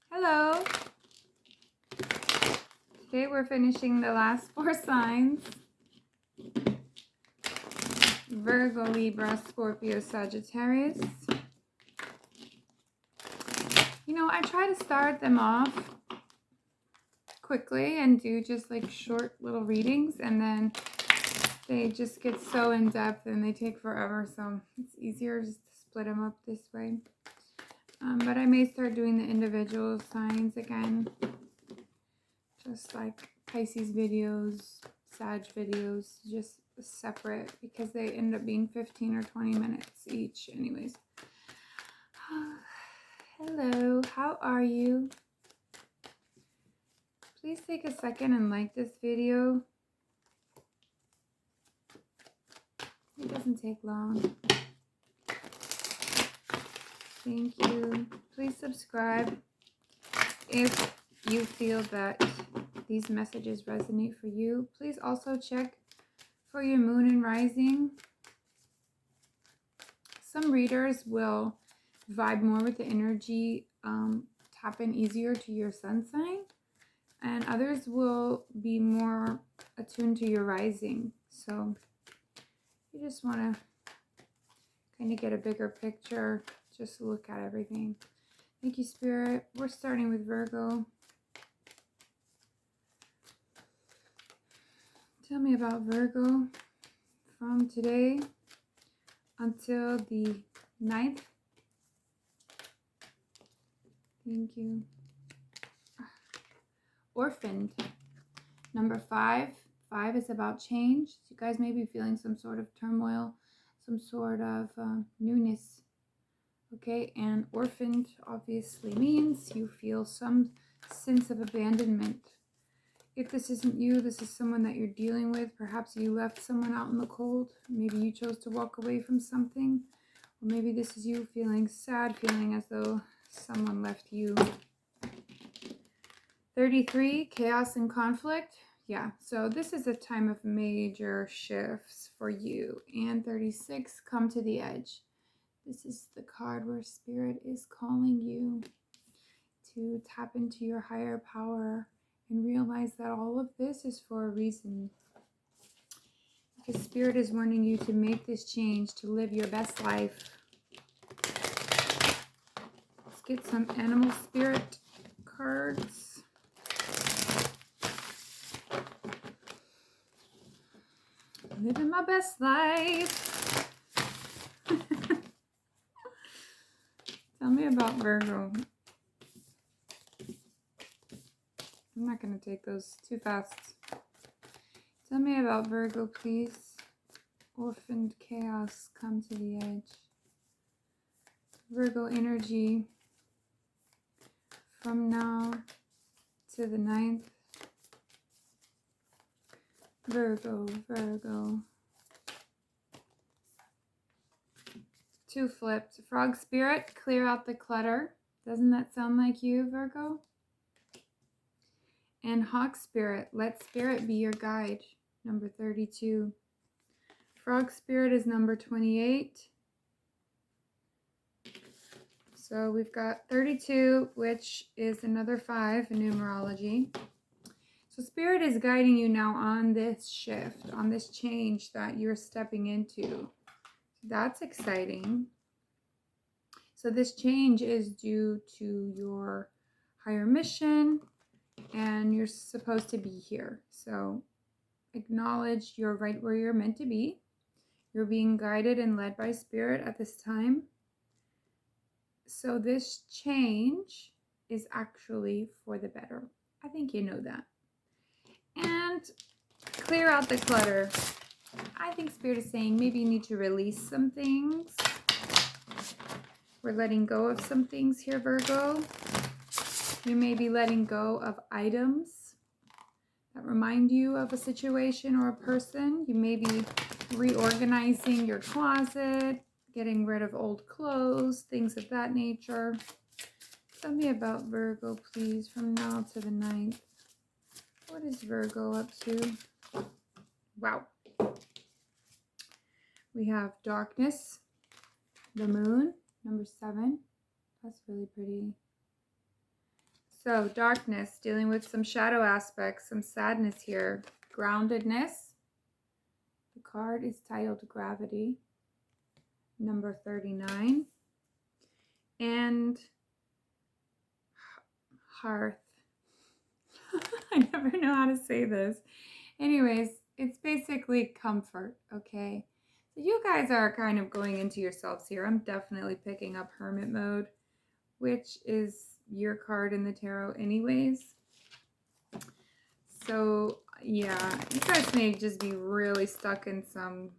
Hello. Today we're finishing the last 4 signs. Virgo, Libra, Scorpio, Sagittarius. You know, I try to start them off quickly and do just like short little readings, and then they just get so in depth and they take forever, so it's easier just to split them up this way. But I may start doing the individual signs again, just like Pisces videos, Sag videos, just separate, because they end up being 15 or 20 minutes each anyways. Hello, how are you? Please take a second and like this video. It doesn't take long. Thank you. Please subscribe if you feel that these messages resonate for you. Please also check for your moon and rising. Some readers will vibe more with the energy, tap in easier to your sun sign, and others will be more attuned to your rising. So you just want to kind of get a bigger picture, just look at everything. Thank you, Spirit. We're starting with Virgo. Tell me about Virgo from today until the 9th. Thank you. Orphaned. Number 5. 5 is about change. So you guys may be feeling some sort of turmoil, some sort of newness. Okay, and orphaned obviously means you feel some sense of abandonment. If this isn't you, this is someone that you're dealing with. Perhaps you left someone out in the cold. Maybe you chose to walk away from something. Or maybe this is you feeling sad, feeling as though someone left you. 33, chaos and conflict. Yeah, so this is a time of major shifts for you. And 36, come to the edge. This is the card where Spirit is calling you to tap into your higher power and realize that all of this is for a reason. Because Spirit is wanting you to make this change, to live your best life. Let's get some animal spirit cards. Living my best life. Tell me about Virgo. I'm not going to take those too fast. Tell me about Virgo, please. Orphaned, chaos, come to the edge. Virgo energy from now to the 9th. Virgo, Virgo. 2 flipped. Frog spirit, clear out the clutter. Doesn't that sound like you, Virgo? And hawk spirit, let spirit be your guide. Number 32. Frog spirit is number 28. So we've got 32, which is another 5 in numerology. So Spirit is guiding you now on this shift, on this change that you're stepping into. That's exciting. So this change is due to your higher mission, and you're supposed to be here. So acknowledge you're right where you're meant to be. You're being guided and led by Spirit at this time. So this change is actually for the better. I think you know that. And clear out the clutter. I think Spirit is saying maybe you need to release some things. We're letting go of some things here, Virgo. You may be letting go of items that remind you of a situation or a person. You may be reorganizing your closet, getting rid of old clothes, things of that nature. Tell me about Virgo, please, from now to the 9th. What is Virgo up to? Wow. We have darkness, the moon, number 7. That's really pretty. So darkness, dealing with some shadow aspects, some sadness here. Groundedness. The card is titled Gravity, number 39. And Hearth. I never know how to say this. Anyways, it's basically comfort, okay? So you guys are kind of going into yourselves here. I'm definitely picking up Hermit mode, which is your card in the tarot anyways. So yeah, you guys may just be really stuck in some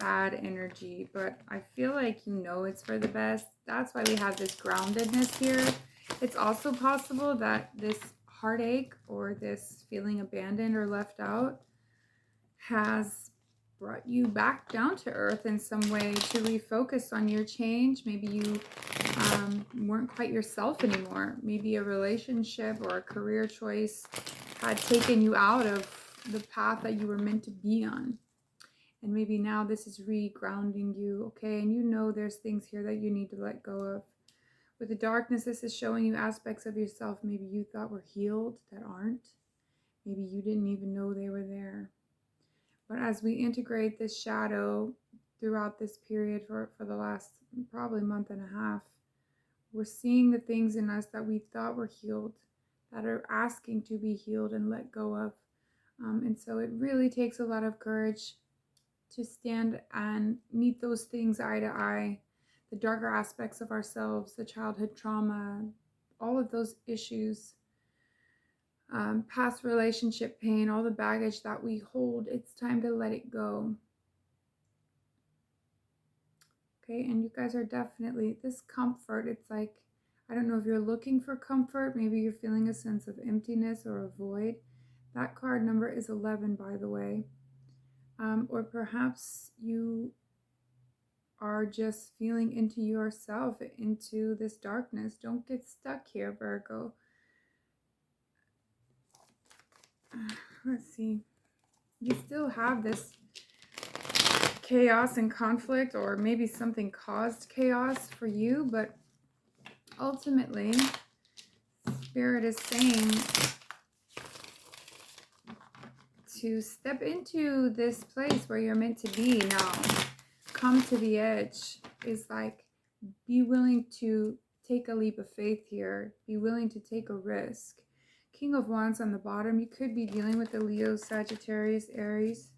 sad energy, but I feel like you know it's for the best. That's why we have this groundedness here. It's also possible that this heartache or this feeling abandoned or left out has brought you back down to earth in some way to refocus on your change. Maybe you weren't quite yourself anymore. Maybe a relationship or a career choice had taken you out of the path that you were meant to be on. And maybe now this is re-grounding you, okay? And you know there's things here that you need to let go of. With the darkness, this is showing you aspects of yourself maybe you thought were healed that aren't. Maybe you didn't even know they were there. But as we integrate this shadow throughout this period for the last probably month and a half, we're seeing the things in us that we thought were healed, that are asking to be healed and let go of. And so it really takes a lot of courage to stand and meet those things eye to eye, the darker aspects of ourselves, the childhood trauma, all of those issues, past relationship pain, all the baggage that we hold. It's time to let it go. Okay, and you guys are definitely, this comfort, it's like, I don't know if you're looking for comfort, maybe you're feeling a sense of emptiness or a void. That card number is 11, by the way. Or perhaps you are just feeling into yourself, into this darkness. Don't get stuck here, Virgo. Let's see. You still have this chaos and conflict, or maybe something caused chaos for you, but ultimately, Spirit is saying to step into this place where you're meant to be now. Come to the edge is like, be willing to take a leap of faith here. Be willing to take a risk. King of Wands on the bottom. You could be dealing with the Leo, Sagittarius, Aries.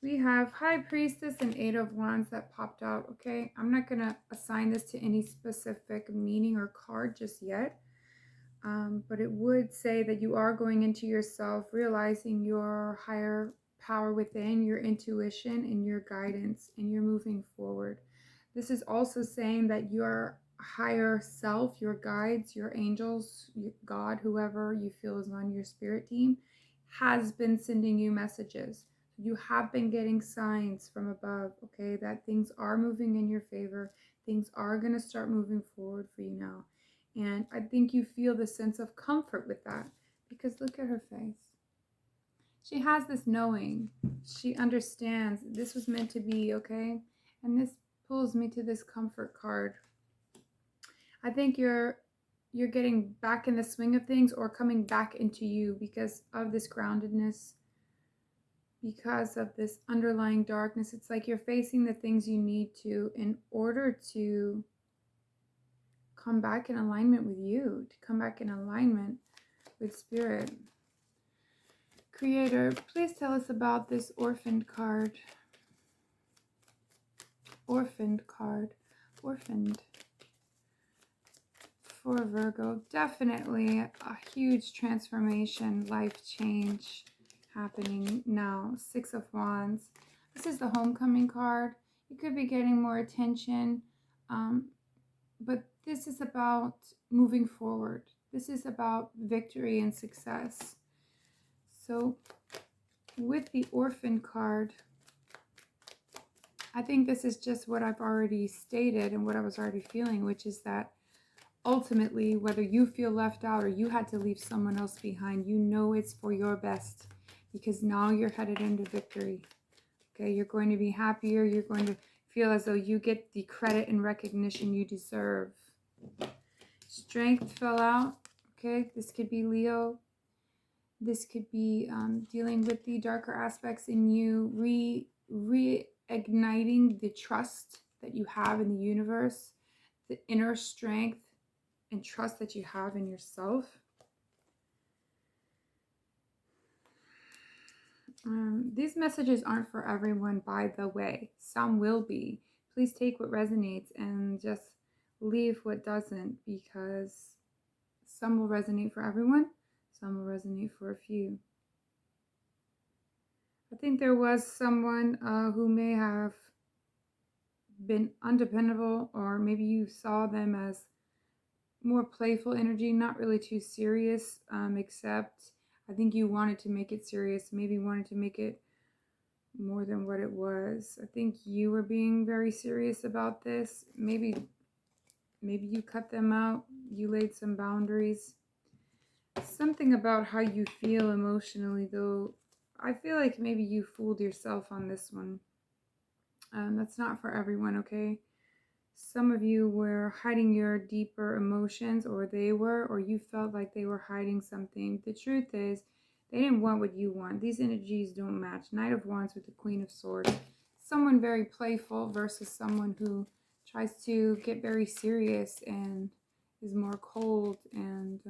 We have High Priestess and Eight of Wands that popped out, okay? I'm not going to assign this to any specific meaning or card just yet. But it would say that you are going into yourself, realizing your higher power within, your intuition and your guidance, and you're moving forward. This is also saying that your higher self, your guides, your angels, God, whoever you feel is on your spirit team, has been sending you messages. You have been getting signs from above, okay, that things are moving in your favor. Things are going to start moving forward for you now. And I think you feel the sense of comfort with that, because look at her face. She has this knowing. She understands this was meant to be, okay? And this pulls me to this comfort card. I think you're getting back in the swing of things, or coming back into you because of this groundedness, because of this underlying darkness. It's like you're facing the things you need to in order to come back in alignment with you, to come back in alignment with Spirit. Creator, please tell us about this orphaned card. Orphaned card. Orphaned. For Virgo, definitely a huge transformation, life change happening now. Six of Wands. This is the homecoming card. You could be getting more attention, but this is about moving forward. This is about victory and success. So with the orphan card, I think this is just what I've already stated and what I was already feeling, which is that ultimately, whether you feel left out or you had to leave someone else behind, you know it's for your best, because now you're headed into victory. Okay, you're going to be happier. You're going to feel as though you get the credit and recognition you deserve. Strength fell out. Okay, this could be Leo. This could be dealing with the darker aspects in you, reigniting the trust that you have in the universe, the inner strength and trust that you have in yourself. These messages aren't for everyone, by the way. Some will be. Please take what resonates and just leave what doesn't, because some will resonate for everyone, some will resonate for a few. I think there was someone who may have been undependable, or maybe you saw them as more playful energy, not really too serious, except I think you wanted to make it serious, maybe wanted to make it more than what it was. I think you were being very serious about this. Maybe you cut them out, you laid some boundaries. Something about how you feel emotionally, though, I feel like maybe you fooled yourself on this one. That's not for everyone, okay? Some of you were hiding your deeper emotions, or they were, or you felt like they were hiding something. The truth is, they didn't want what you want. These energies don't match. Knight of Wands with the Queen of Swords. Someone very playful versus someone who tries to get very serious and is more cold and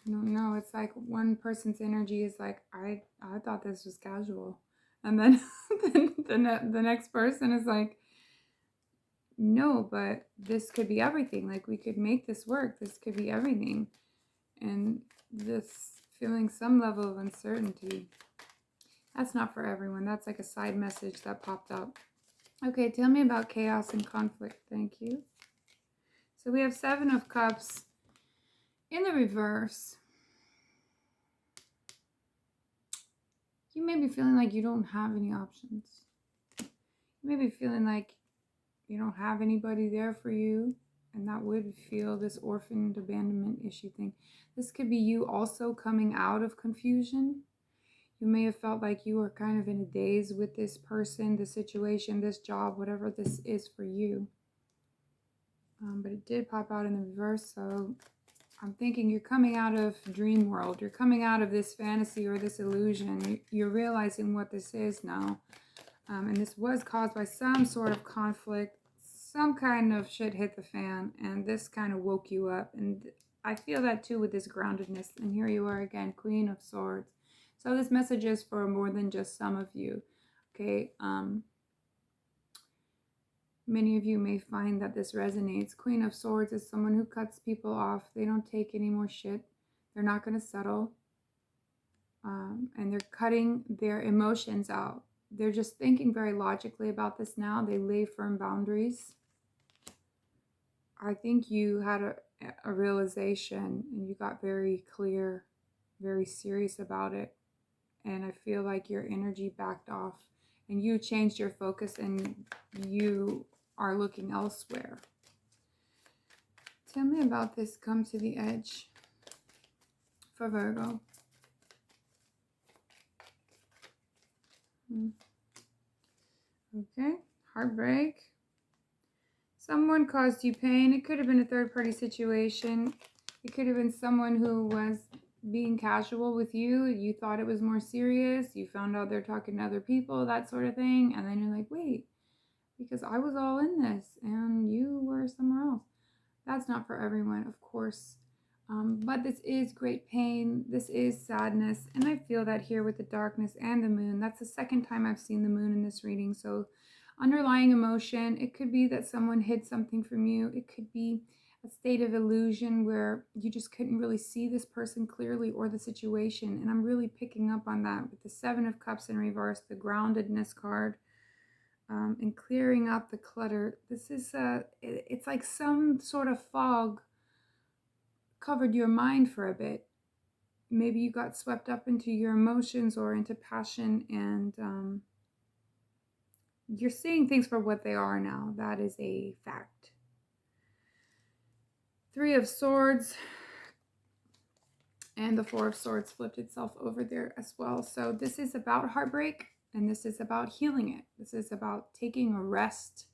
I don't know. It's like one person's energy is like, I thought this was casual. And then the next person is like, no, but this could be everything. Like, we could make this work. This could be everything. And this feeling some level of uncertainty. That's not for everyone. That's like a side message that popped up. Okay, tell me about chaos and conflict. Thank you. So we have 7 of Cups in the reverse. You may be feeling like you don't have any options. You may be feeling like you don't have anybody there for you, and that would feel this orphaned abandonment issue thing. This could be you also coming out of confusion. You may have felt like you were kind of in a daze with this person, this situation, this job, whatever this is for you. But it did pop out in the reverse, so I'm thinking you're coming out of dream world. You're coming out of this fantasy or this illusion. You're realizing what this is now. And this was caused by some sort of conflict. Some kind of shit hit the fan, and this kind of woke you up. And I feel that too with this groundedness. And here you are again, Queen of Swords. So this message is for more than just some of you. Okay. Many of you may find that this resonates. Queen of Swords is someone who cuts people off. They don't take any more shit. They're not going to settle. And they're cutting their emotions out. They're just thinking very logically about this now. They lay firm boundaries. I think you had a realization and you got very clear, very serious about it. And I feel like your energy backed off and you changed your focus and you are looking elsewhere. Tell me about this come to the edge for Virgo. Okay, heartbreak. Someone caused you pain. It could have been a third-party situation. It could have been someone who was being casual with you. You thought it was more serious. You found out they're talking to other people, that sort of thing. And then you're like, wait, because I was all in this and you were somewhere else. That's not for everyone, of course. But this is great pain. This is sadness. And I feel that here with the darkness and the moon. That's the second time I've seen the moon in this reading. So underlying emotion, it could be that someone hid something from you. It could be a state of illusion where you just couldn't really see this person clearly or the situation. And I'm really picking up on that with the 7 of Cups in reverse, the groundedness card, and clearing out the clutter. This is, it's like some sort of fog covered your mind for a bit. Maybe you got swept up into your emotions or into passion, and you're seeing things for what they are now. That is a fact. 3 of Swords and the 4 of Swords flipped itself over there as well. So this is about heartbreak And this is about healing it. This is about taking a rest.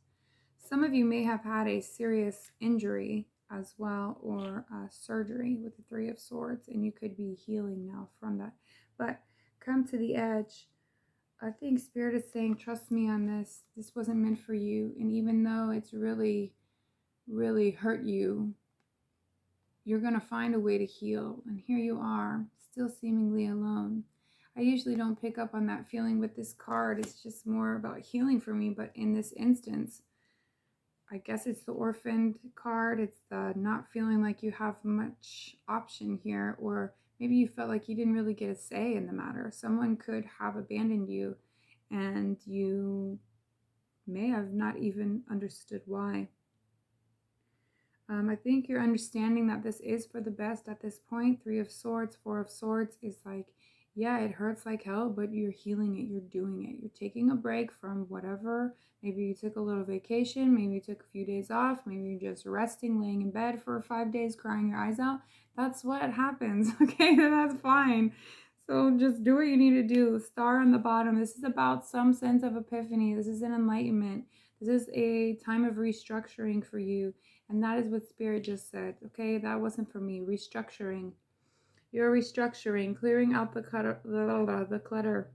Some of you may have had a serious injury as well, or surgery with the Three of Swords, and you could be healing now from that. But come to the edge. I think Spirit is saying, trust me on this. This wasn't meant for you. And even though it's really, really hurt you, you're going to find a way to heal. And here you are, still seemingly alone. I usually don't pick up on that feeling with this card. It's just more about healing for me. But in this instance, I guess it's the orphaned card. It's the not feeling like you have much option here. Or maybe you felt like you didn't really get a say in the matter. Someone could have abandoned you and you may have not even understood why. I think you're understanding that this is for the best at this point. Three of Swords, Four of Swords is like, yeah, it hurts like hell, but you're healing it. You're doing it. You're taking a break from whatever. Maybe you took a little vacation. Maybe you took a few days off. Maybe you're just resting, laying in bed for 5 days, crying your eyes out. That's what happens. Okay, that's fine. So just do what you need to do. Star on the bottom. This is about some sense of epiphany. This is an enlightenment. This is a time of restructuring for you. And that is what Spirit just said. Okay, that wasn't for me. Restructuring. You're restructuring, clearing out the clutter.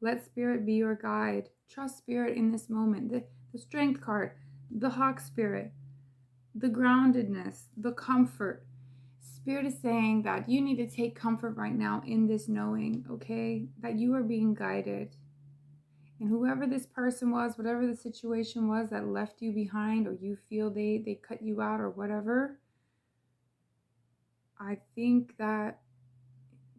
Let Spirit be your guide. Trust Spirit in this moment. The Strength card, the Hawk Spirit, the groundedness, the comfort. Spirit is saying that you need to take comfort right now in this knowing, okay, that you are being guided. And whoever this person was, whatever the situation was that left you behind, or you feel they cut you out or whatever, I think that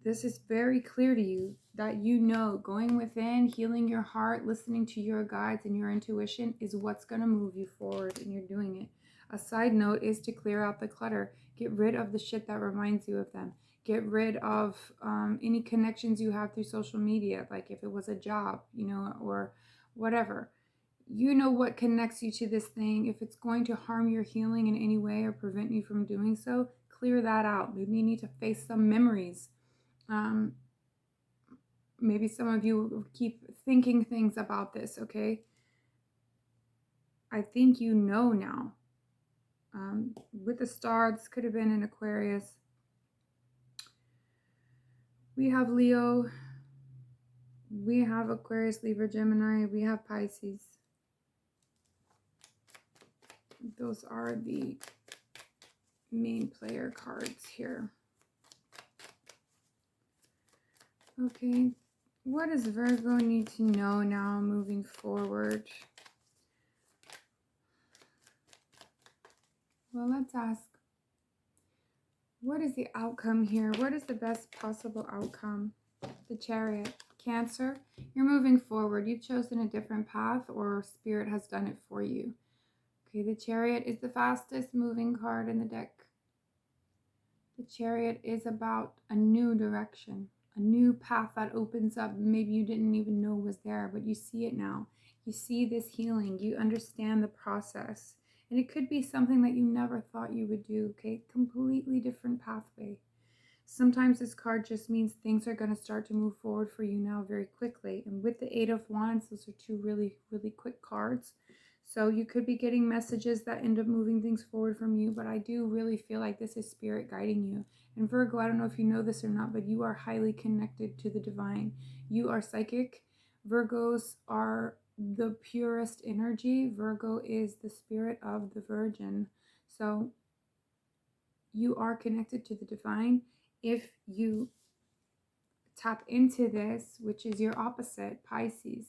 this is very clear to you that you know going within, healing your heart, listening to your guides and your intuition is what's going to move you forward, and you're doing it. A side note is to clear out the clutter. Get rid of the shit that reminds you of them. Get rid of any connections you have through social media, like if it was a job, you know, or whatever. You know what connects you to this thing. If it's going to harm your healing in any way or prevent you from doing so, clear that out. Maybe you need to face some memories. Maybe some of you keep thinking things about this, okay? I think you know now. With the star, this could have been an Aquarius. We have Leo. We have Aquarius, Libra, Gemini. We have Pisces. Those are the main player cards here. Okay, what does Virgo need to know now moving forward? Well, let's ask, what is the outcome here? What is the best possible outcome? The Chariot. Cancer, you're moving forward. You've chosen a different path, or Spirit has done it for you. Okay, the Chariot is the fastest moving card in the deck. The Chariot is about a new direction, a new path that opens up. Maybe you didn't even know was there, but you see it now. You see this healing. You understand the process. And it could be something that you never thought you would do, okay? Completely different pathway. Sometimes this card just means things are going to start to move forward for you now very quickly. And with the Eight of Wands, those are two really, really quick cards. So you could be getting messages that end up moving things forward from you, but I do really feel like this is Spirit guiding you. And Virgo, I don't know if you know this or not, but you are highly connected to the divine. You are psychic. Virgos are the purest energy. Virgo is the spirit of the Virgin. So you are connected to the divine. If you tap into this, which is your opposite, Pisces,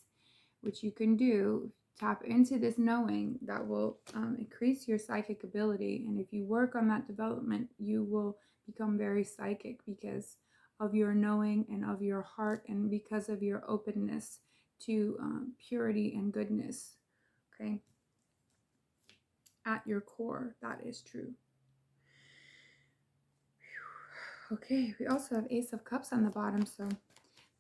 which you can do, tap into this knowing that will increase your psychic ability. And if you work on that development, you will become very psychic because of your knowing and of your heart, and because of your openness to purity and goodness. Okay, at your core, that is true. Okay, we also have Ace of Cups on the bottom, so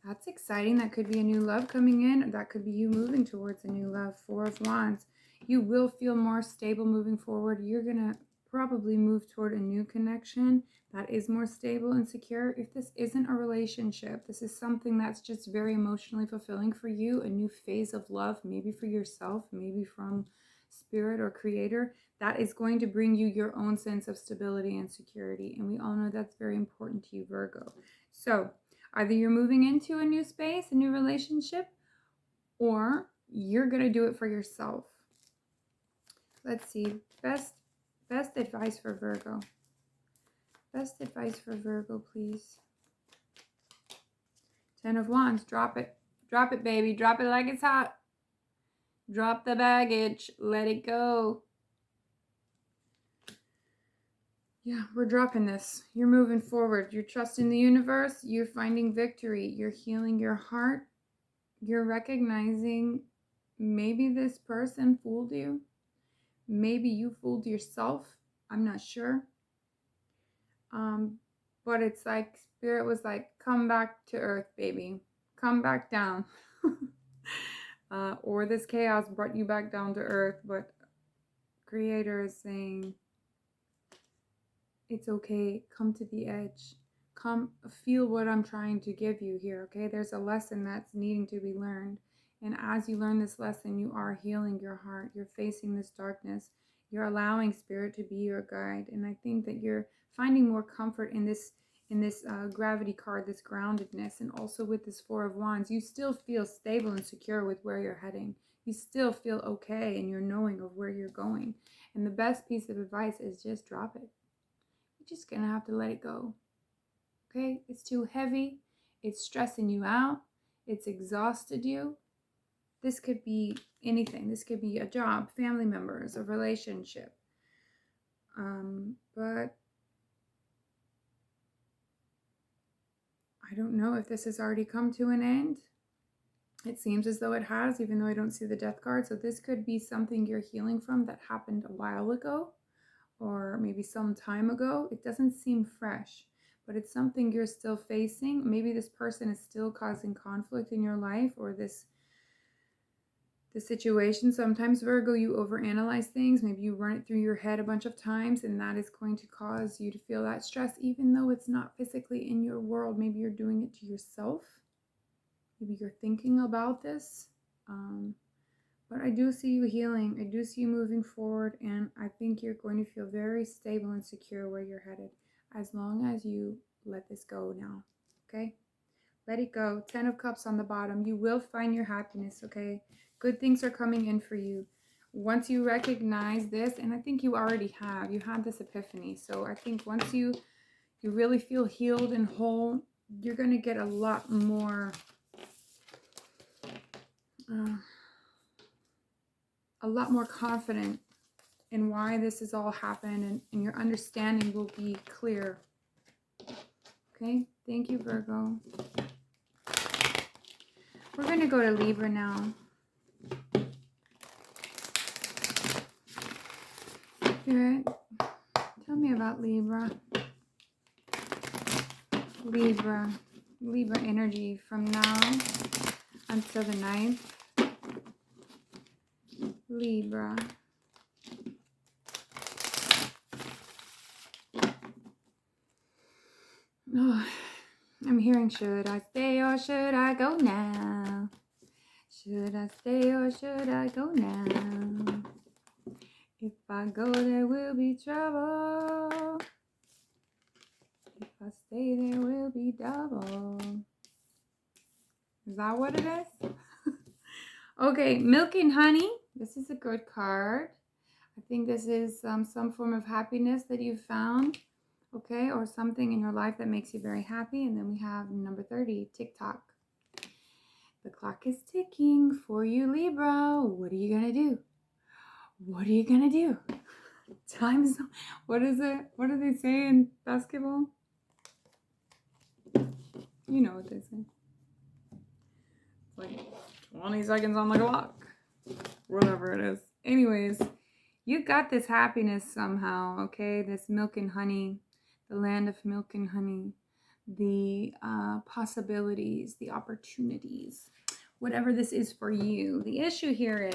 that's exciting. That could be a new love coming in. That could be you moving towards a new love. Four of Wands. You will feel more stable moving forward. You're going to probably move toward a new connection that is more stable and secure. If this isn't a relationship, this is something that's just very emotionally fulfilling for you, a new phase of love, maybe for yourself, maybe from spirit or creator, that is going to bring you your own sense of stability and security. And we all know that's very important to you, Virgo. So either you're moving into a new space, a new relationship, or you're going to do it for yourself. Let's see. Best advice for Virgo. Best advice for Virgo, please. 10 of Wands. Drop it. Drop it, baby. Drop it like it's hot. Drop the baggage. Let it go. Yeah, we're dropping this. You're moving forward. You're trusting the universe. You're finding victory. You're healing your heart. You're recognizing maybe this person fooled you. Maybe you fooled yourself. I'm not sure. But it's like Spirit was like, come back to earth, baby. Come back down. Or this chaos brought you back down to earth. But Creator is saying, it's okay. Come to the edge. Come feel what I'm trying to give you here, okay? There's a lesson that's needing to be learned. And as you learn this lesson, you are healing your heart. You're facing this darkness. You're allowing Spirit to be your guide. And I think that you're finding more comfort in this gravity card, this groundedness. And also with this Four of Wands, you still feel stable and secure with where you're heading. You still feel okay and you're knowing of where you're going. And the best piece of advice is just drop it. You're just going to have to let it go. Okay? It's too heavy. It's stressing you out. It's exhausted you. This could be anything. This could be a job, family members, a relationship. But I don't know if this has already come to an end. It seems as though it has, even though I don't see the death card. So this could be something you're healing from that happened a while ago, or maybe some time ago. It doesn't seem fresh, but it's something you're still facing. Maybe this person is still causing conflict in your life, or the situation. Sometimes, Virgo, you overanalyze things. Maybe you run it through your head a bunch of times, and that is going to cause you to feel that stress, even though it's not physically in your world. Maybe you're doing it to yourself. Maybe you're thinking about this. But I do see you healing. I do see you moving forward, and I think you're going to feel very stable and secure where you're headed, as long as you let this go now. Okay? Let it go. 10 of Cups on the bottom. You will find your happiness, okay? Good things are coming in for you. Once you recognize this, and I think you already have, you had this epiphany. So I think once you really feel healed and whole, you're going to get a lot more confident in why this has all happened, and your understanding will be clear. Okay? Thank you, Virgo. We're going to go to Libra now. Spirit, tell me about Libra. Libra energy from now until the 9th. Libra. Oh, I'm hearing, should I stay or should I go now? Should I stay or should I go now? If I go, there will be trouble. If I stay, there will be double. Is that what it is? Okay, Milk and Honey. This is a good card. I think this is some form of happiness that you've found. Okay, or something in your life that makes you very happy. And then we have number 30, TikTok. The clock is ticking for you, Libra. What are you going to do? What are you going to do? Time's, what is it? What do they say in basketball? You know what they say. It's like 20 seconds on the clock. Whatever it is. Anyways, you got this happiness somehow, okay? This milk and honey. The land of milk and honey, the possibilities, the opportunities, whatever this is for you. The issue here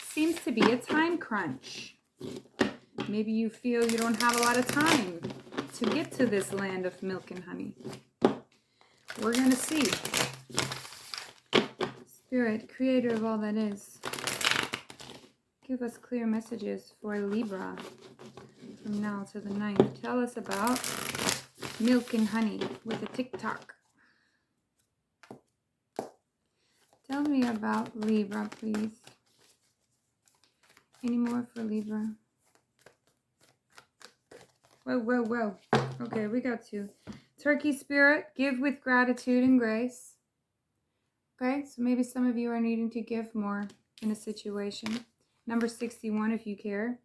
seems to be a time crunch. Maybe you feel you don't have a lot of time to get to this land of milk and honey. We're going to see. Spirit, creator of all that is, give us clear messages for Libra from now to the 9th. Tell us about milk and honey with a TikTok. Tell me about Libra, please. Any more for Libra? Whoa, whoa, whoa. Okay, we got two. Turkey spirit, give with gratitude and grace. Okay, so maybe some of you are needing to give more in a situation. Number 61, if you care.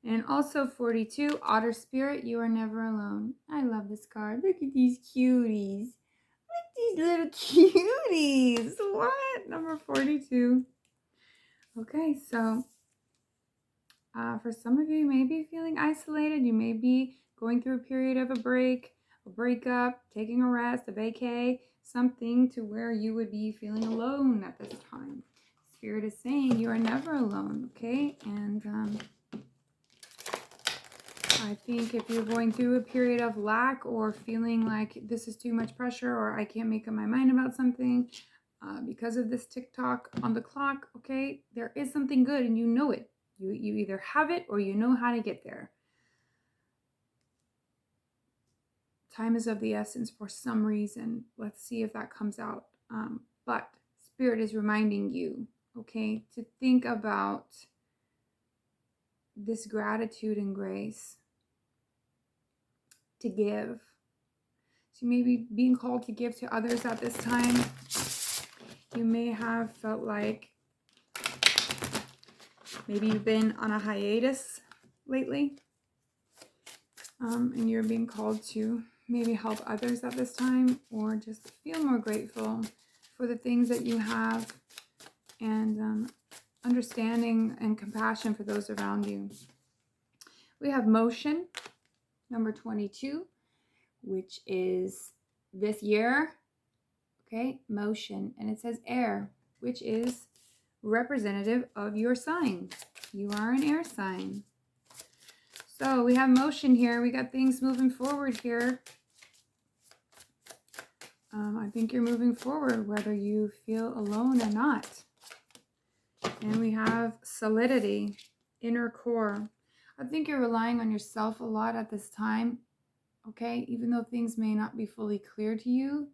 And also 42, otter spirit, you are never alone. I love this card. Look at these cuties. These little cuties. What? Number 42. Okay, so for some of you, you may be feeling isolated. You may be going through a period of a break, a breakup, taking a rest, a vacay, something to where you would be feeling alone at this time. Spirit is saying you are never alone, okay? And I think if you're going through a period of lack or feeling like this is too much pressure or I can't make up my mind about something because of this TikTok on the clock, okay, there is something good and you know it. You either have it or you know how to get there. Time is of the essence for some reason. Let's see if that comes out. But Spirit is reminding you, okay, to think about this gratitude and grace. To give. So you may be being called to give to others at this time. You may have felt like maybe you've been on a hiatus lately. And you're being called to maybe help others at this time or just feel more grateful for the things that you have and understanding and compassion for those around you. We have motion. Number 22, which is this year, okay, motion, and it says air, which is representative of your sign. You are an air sign. So we have motion here. We got things moving forward here. I think you're moving forward whether you feel alone or not. And we have solidity, inner core. I think you're relying on yourself a lot at this time, okay? Even though things may not be fully clear to you,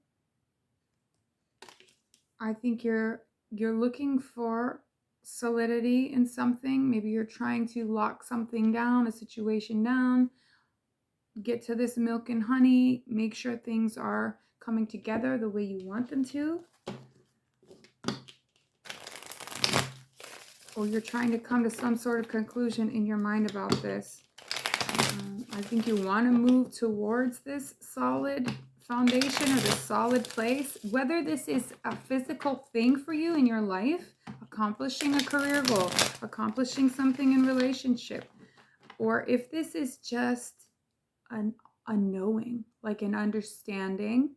I think you're looking for solidity in something. Maybe you're trying to lock something down, a situation down, get to this milk and honey, make sure things are coming together the way you want them to. Or you're trying to come to some sort of conclusion in your mind about this. I think you want to move towards this solid foundation or this solid place. Whether this is a physical thing for you in your life, accomplishing a career goal, accomplishing something in relationship, or if this is just a knowing, like an understanding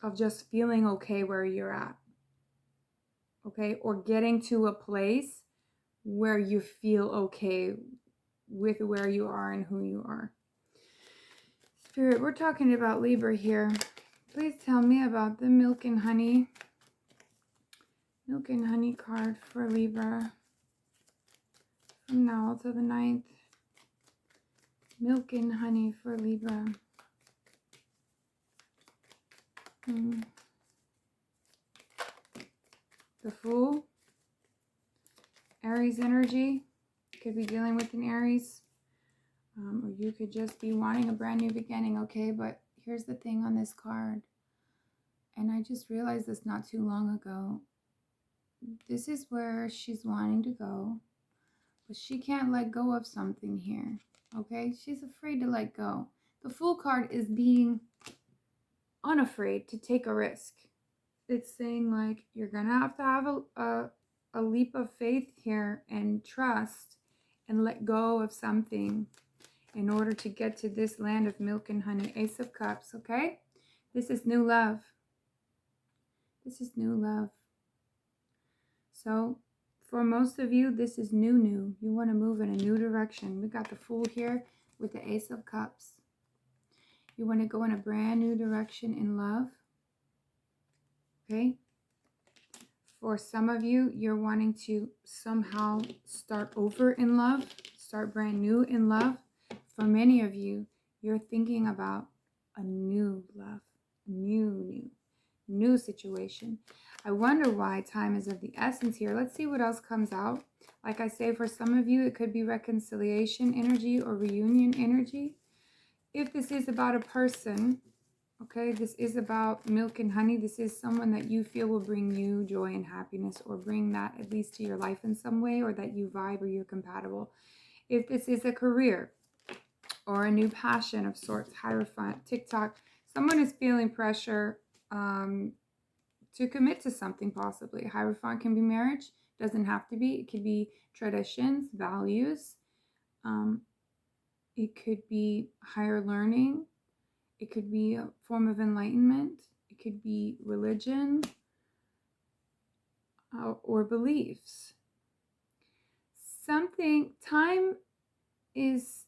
of just feeling okay where you're at. Okay, or getting to a place where you feel okay with where you are and who you are. Spirit, we're talking about Libra here. Please tell me about the milk and honey card for Libra from now to the 9th. Milk and honey for Libra. The Fool, Aries energy. Could be dealing with an Aries, or you could just be wanting a brand new beginning, okay? But here's the thing on this card, and I just realized this not too long ago. This is where she's wanting to go, but she can't let go of something here, okay? She's afraid to let go. The Fool card is being unafraid to take a risk. It's saying like you're gonna have a leap of faith here and trust and let go of something in order to get to this land of milk and honey. Ace of Cups, okay? This is new love. This is new love. So For most of you, this is new. You want to move in a new direction. We got the Fool here with the Ace of Cups. You want to go in a brand new direction in love. Okay? For some of you, you're wanting to somehow start over in love, start brand new in love. For many of you, you're thinking about a new love, new situation. I wonder why time is of the essence here. Let's see what else comes out. Like I say, for some of you, it could be reconciliation energy or reunion energy. If this is about a person, okay, this is about milk and honey. This is someone that you feel will bring you joy and happiness, or bring that at least to your life in some way, or that you vibe or you're compatible. If this is a career or a new passion of sorts, Hierophant, TikTok, someone is feeling pressure to commit to something possibly. Hierophant can be marriage, doesn't have to be. It could be traditions, values. It could be higher learning. It could be a form of enlightenment. It could be religion or beliefs. Time is,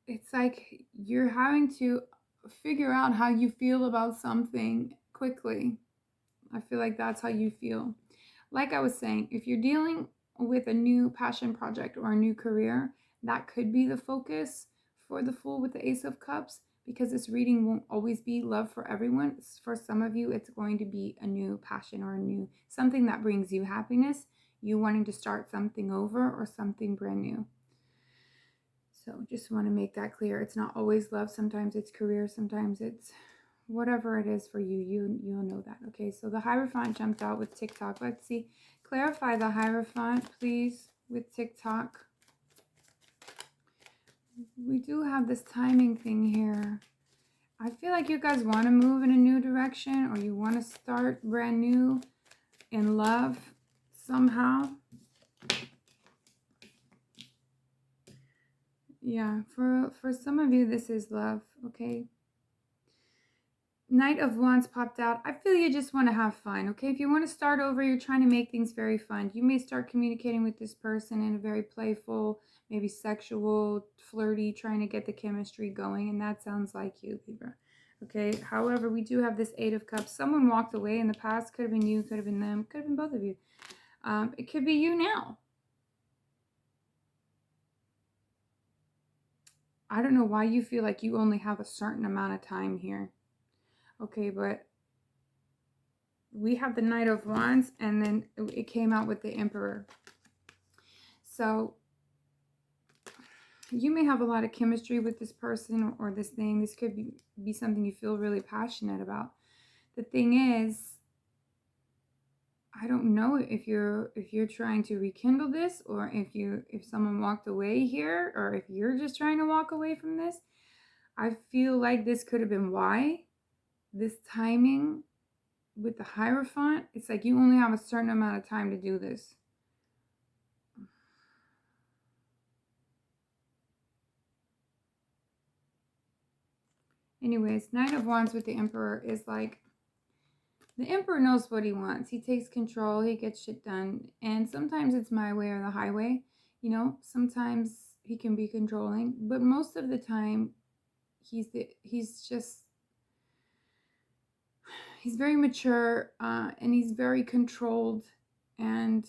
it's like you're having to figure out how you feel about something quickly. I feel like that's how you feel. Like I was saying, if you're dealing with a new passion project or a new career, that could be the focus for the Fool with the Ace of Cups, because this reading won't always be love for everyone. For some of you, it's going to be a new passion or a new something that brings you happiness, you wanting to start something over or something brand new. So just want to make that clear. It's not always love. Sometimes it's career. Sometimes it's whatever it is for you. You'll know that. Okay, so the Hierophant jumped out with TikTok. Let's see. Clarify the Hierophant, please, with TikTok. We do have this timing thing here. I feel like you guys want to move in a new direction, or you want to start brand new in love somehow. Yeah, for some of you, this is love, okay? Knight of Wands popped out. I feel you just want to have fun, okay? If you want to start over, you're trying to make things very fun. You may start communicating with this person in a very playful, maybe sexual, flirty, trying to get the chemistry going, and that sounds like you, Libra. Okay, however, we do have this Eight of Cups. Someone walked away in the past. Could have been you, could have been them, could have been both of you. It could be you now. I don't know why you feel like you only have a certain amount of time here. Okay, but we have the Knight of Wands, and then it came out with the Emperor. So you may have a lot of chemistry with this person or this thing. This could be something you feel really passionate about. The thing is, I don't know if you're trying to rekindle this, or if someone walked away here, or if you're just trying to walk away from this. I feel like this could have been why. This timing with the Hierophant, it's like you only have a certain amount of time to do this. Anyways, Knight of Wands with the Emperor is like, the Emperor knows what he wants. He takes control. He gets shit done. And sometimes it's my way or the highway. You know, sometimes he can be controlling. But most of the time, he's very mature, and he's very controlled. And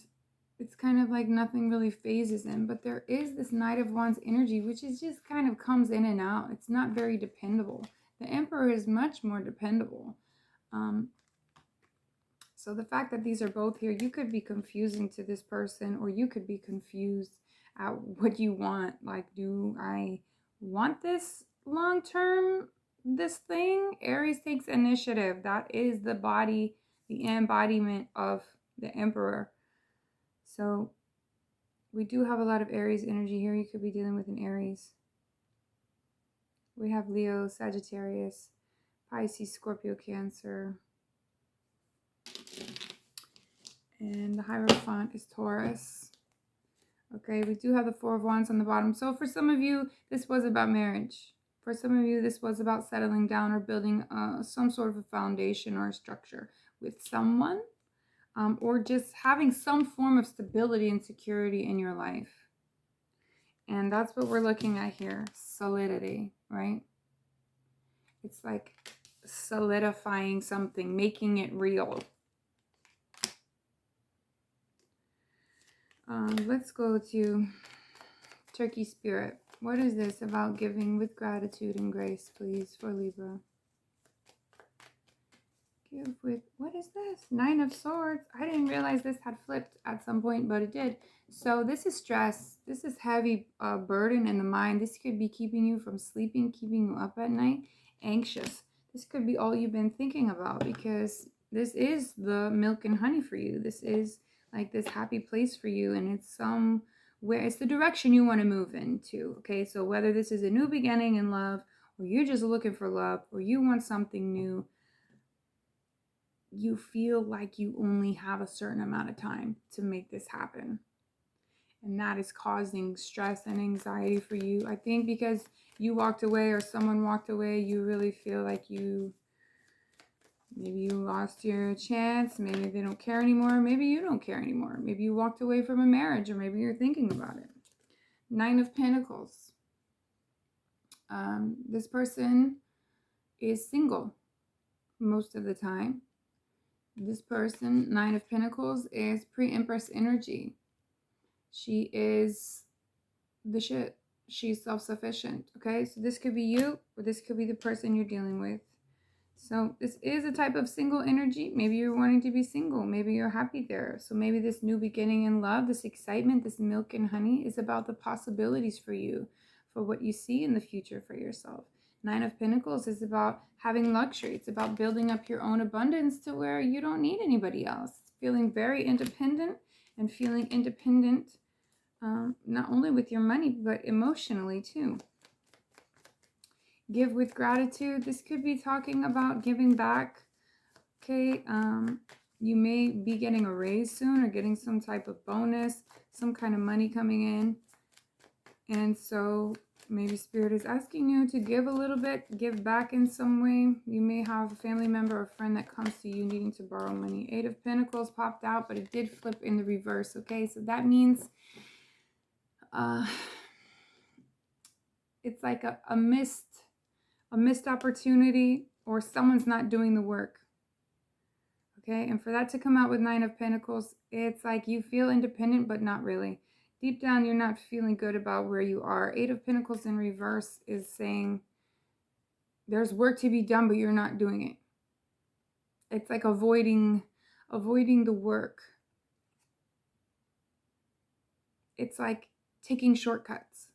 it's kind of like nothing really phases him. But there is this Knight of Wands energy, which is just kind of comes in and out. It's not very dependable. The Emperor is much more dependable. So the fact that these are both here, you could be confusing to this person, or you could be confused at what you want. Like, do I want this long term, this thing? Aries takes initiative. That is the body, the embodiment of the Emperor. So we do have a lot of Aries energy here. You could be dealing with an Aries. We have Leo, Sagittarius, Pisces, Scorpio, Cancer. And the Hierophant is Taurus. Okay, we do have the Four of Wands on the bottom. So for some of you, this was about marriage. For some of you, this was about settling down or building some sort of a foundation or a structure with someone. or just having some form of stability and security in your life. And that's what we're looking at here, solidity, right? It's like solidifying something, making it real. Let's go to Turkey Spirit. What is this about giving with gratitude and grace, please, for Libra? Give with, what is this? 9 of Swords. I didn't realize this had flipped at some point, but it did. So this is stress. This is heavy burden in the mind. This could be keeping you from sleeping, keeping you up at night, anxious. This could be all you've been thinking about, because this is the milk and honey for you. This is like this happy place for you, and it's somewhere, it's the direction you want to move into. Okay, so whether this is a new beginning in love, or you're just looking for love, or you want something new, you feel like you only have a certain amount of time to make this happen. And that is causing stress and anxiety for you. I think because you walked away or someone walked away, you really feel like maybe you lost your chance. Maybe they don't care anymore. Maybe you don't care anymore. Maybe you walked away from a marriage, or maybe you're thinking about it. 9 of Pentacles. This person is single most of the time. This person, 9 of Pentacles, is pre-Empress energy. She is the shit. She's self-sufficient. Okay, so this could be you, or this could be the person you're dealing with. So this is a type of single energy. Maybe you're wanting to be single. Maybe you're happy there. So maybe this new beginning in love, this excitement, this milk and honey is about the possibilities for you, for what you see in the future for yourself. 9 of Pentacles is about having luxury. It's about building up your own abundance to where you don't need anybody else. Feeling very independent, and feeling independent not only with your money, but emotionally too. Give with gratitude. This could be talking about giving back. Okay, you may be getting a raise soon, or getting some type of bonus, some kind of money coming in. And so maybe Spirit is asking you to give a little bit, give back in some way. You may have a family member or friend that comes to you needing to borrow money. 8 of Pentacles popped out, but it did flip in the reverse. Okay, so that means it's like a missed opportunity, or someone's not doing the work. Okay, and for that to come out with 9 of Pentacles, it's like you feel independent, but not really. Deep down, you're not feeling good about where you are. 8 of Pentacles in reverse is saying there's work to be done, but you're not doing it. It's like avoiding the work. It's like taking shortcuts.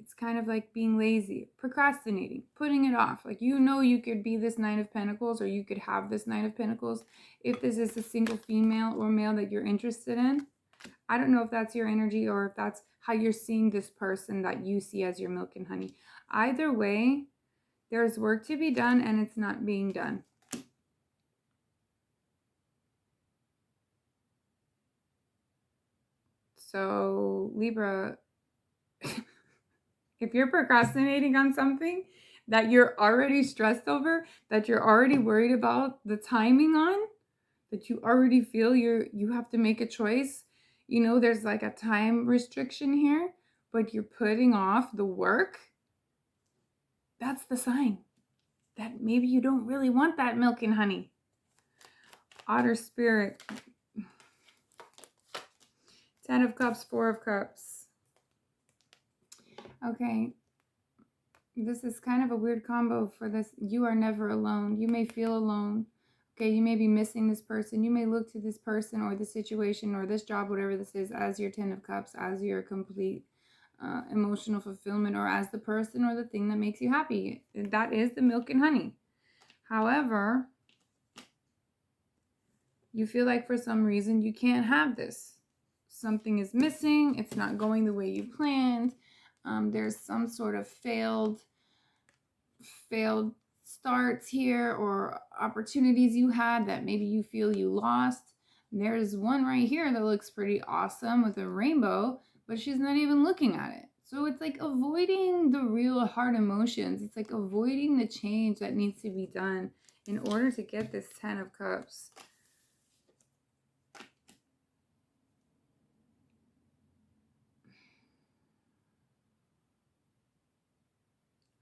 It's kind of like being lazy, procrastinating, putting it off. Like, you know, you could be this 9 of Pentacles, or you could have this 9 of Pentacles if this is a single female or male that you're interested in. I don't know if that's your energy, or if that's how you're seeing this person that you see as your milk and honey. Either way, there's work to be done, and it's not being done. So, Libra, if you're procrastinating on something that you're already stressed over, that you're already worried about the timing on, that you already feel you have to make a choice, you know, there's like a time restriction here, but you're putting off the work, that's the sign that maybe you don't really want that milk and honey. Otter Spirit. 10 of Cups, 4 of Cups. Okay. This is kind of a weird combo for this. You are never alone. You may feel alone. Okay, you may be missing this person. You may look to this person or this situation or this job, whatever this is, as your 10 of Cups, as your complete emotional fulfillment, or as the person or the thing that makes you happy. That is the milk and honey. However, you feel like for some reason you can't have this. Something is missing. It's not going the way you planned. There's some sort of failed starts here, or opportunities you had that maybe you feel you lost. There's one right here that looks pretty awesome with a rainbow, but she's not even looking at it. So it's like avoiding the real hard emotions. It's like avoiding the change that needs to be done in order to get this 10 of Cups.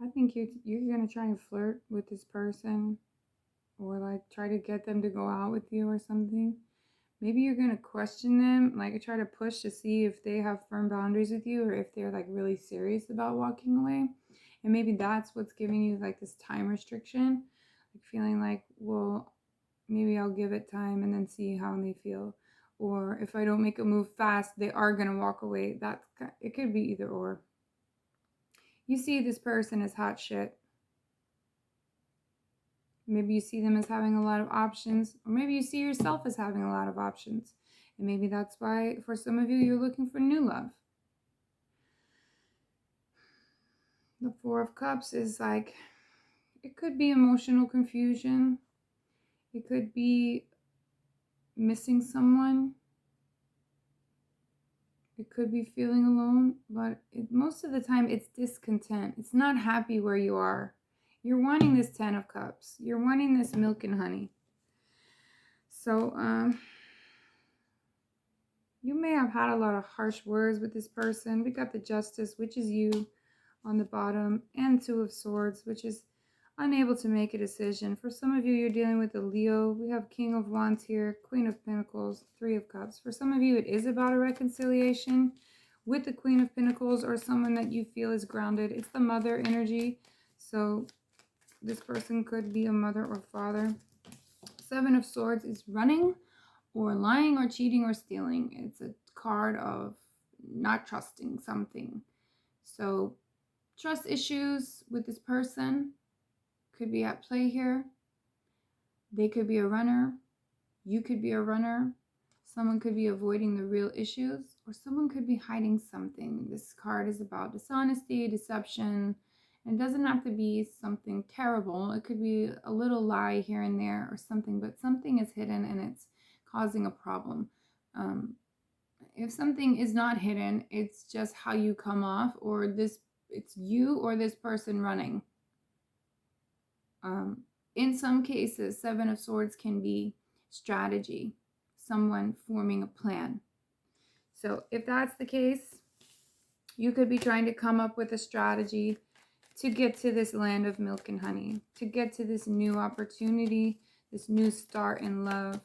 I think you're going to try and flirt with this person, or like try to get them to go out with you or something. Maybe you're going to question them, like try to push to see if they have firm boundaries with you, or if they're like really serious about walking away. And maybe that's what's giving you like this time restriction, like feeling like, well, maybe I'll give it time and then see how they feel. Or if I don't make a move fast, they are going to walk away. It could be either or. You see this person as hot shit. Maybe you see them as having a lot of options, or maybe you see yourself as having a lot of options. And maybe that's why, for some of you, you're looking for new love. The Four of Cups is like, it could be emotional confusion. It could be missing someone. It could be feeling alone, but most of the time it's discontent. It's not happy where you are. You're wanting this 10 of Cups. You're wanting this milk and honey. So, you may have had a lot of harsh words with this person. We got the Justice, which is you, on the bottom, and Two of Swords, which is unable to make a decision. For some of you, you're dealing with a Leo. We have King of Wands here, Queen of Pentacles, Three of Cups. For some of you, it is about a reconciliation with the Queen of Pentacles, or someone that you feel is grounded. It's the mother energy. So this person could be a mother or father. Seven of Swords is running, or lying, or cheating, or stealing. It's a card of not trusting something. So trust issues with this person could be at play here. They could be a runner. You could be a runner. Someone could be avoiding the real issues, or someone could be hiding something. This card is about dishonesty, deception. And it doesn't have to be something terrible. It could be a little lie here and there or something, but something is hidden and it's causing a problem. If something is not hidden, it's just how you come off, or it's you or this person running. In some cases, Seven of Swords can be strategy, someone forming a plan. So if that's the case, you could be trying to come up with a strategy to get to this land of milk and honey, to get to this new opportunity, this new start in love.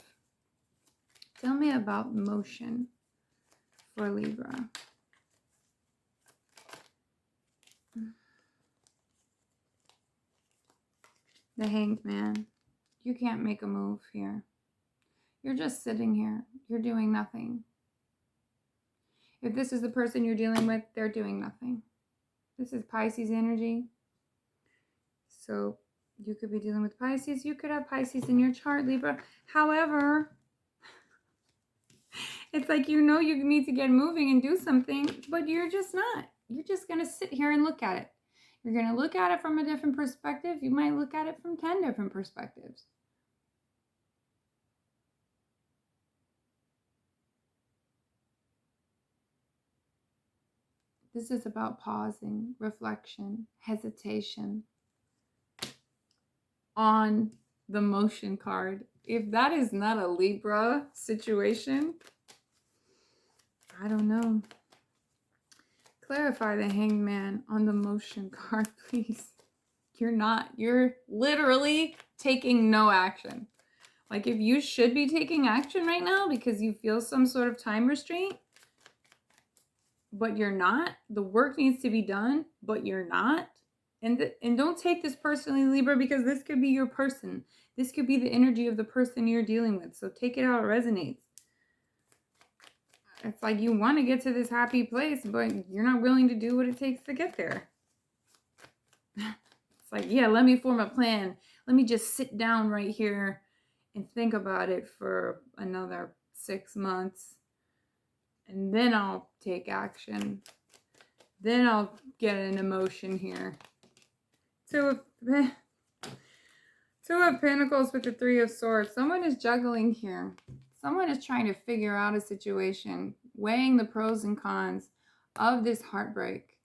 Tell me about motion for Libra. The Hanged Man. You can't make a move here. You're just sitting here. You're doing nothing. If this is the person you're dealing with, they're doing nothing. This is Pisces energy. So you could be dealing with Pisces. You could have Pisces in your chart, Libra. However, it's like, you know, you need to get moving and do something, but you're just not. You're just going to sit here and look at it. You're going to look at it from a different perspective. You might look at it from 10 different perspectives. This is about pausing, reflection, hesitation on the motion card. If that is not a Libra situation, I don't know. Clarify the Hanged Man on the motion card, please. You're literally taking no action. Like, if you should be taking action right now because you feel some sort of time restraint, but you're not, the work needs to be done, but you're not. And don't take this personally, Libra, because this could be your person. This could be the energy of the person you're dealing with. So take it how it resonates. It's like you want to get to this happy place, but you're not willing to do what it takes to get there. It's like, yeah, let me form a plan. Let me just sit down right here and think about it for another 6 months. And then I'll take action. Then I'll get an emotion here. Two of Pentacles with the Three of Swords. Someone is juggling here. Someone is trying to figure out a situation, weighing the pros and cons of this heartbreak.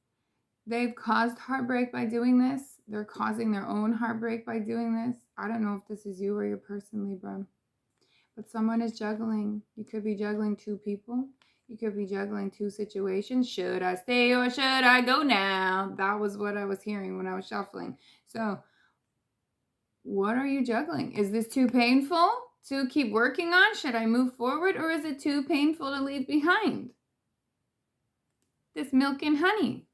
They've caused heartbreak by doing this. They're causing their own heartbreak by doing this. I don't know if this is you or your person, Libra. But someone is juggling. You could be juggling two people. You could be juggling two situations. Should I stay or should I go now? That was what I was hearing when I was shuffling. So, what are you juggling? Is this too painful to keep working on? Should I move forward, or is it too painful to leave behind? This milk and honey.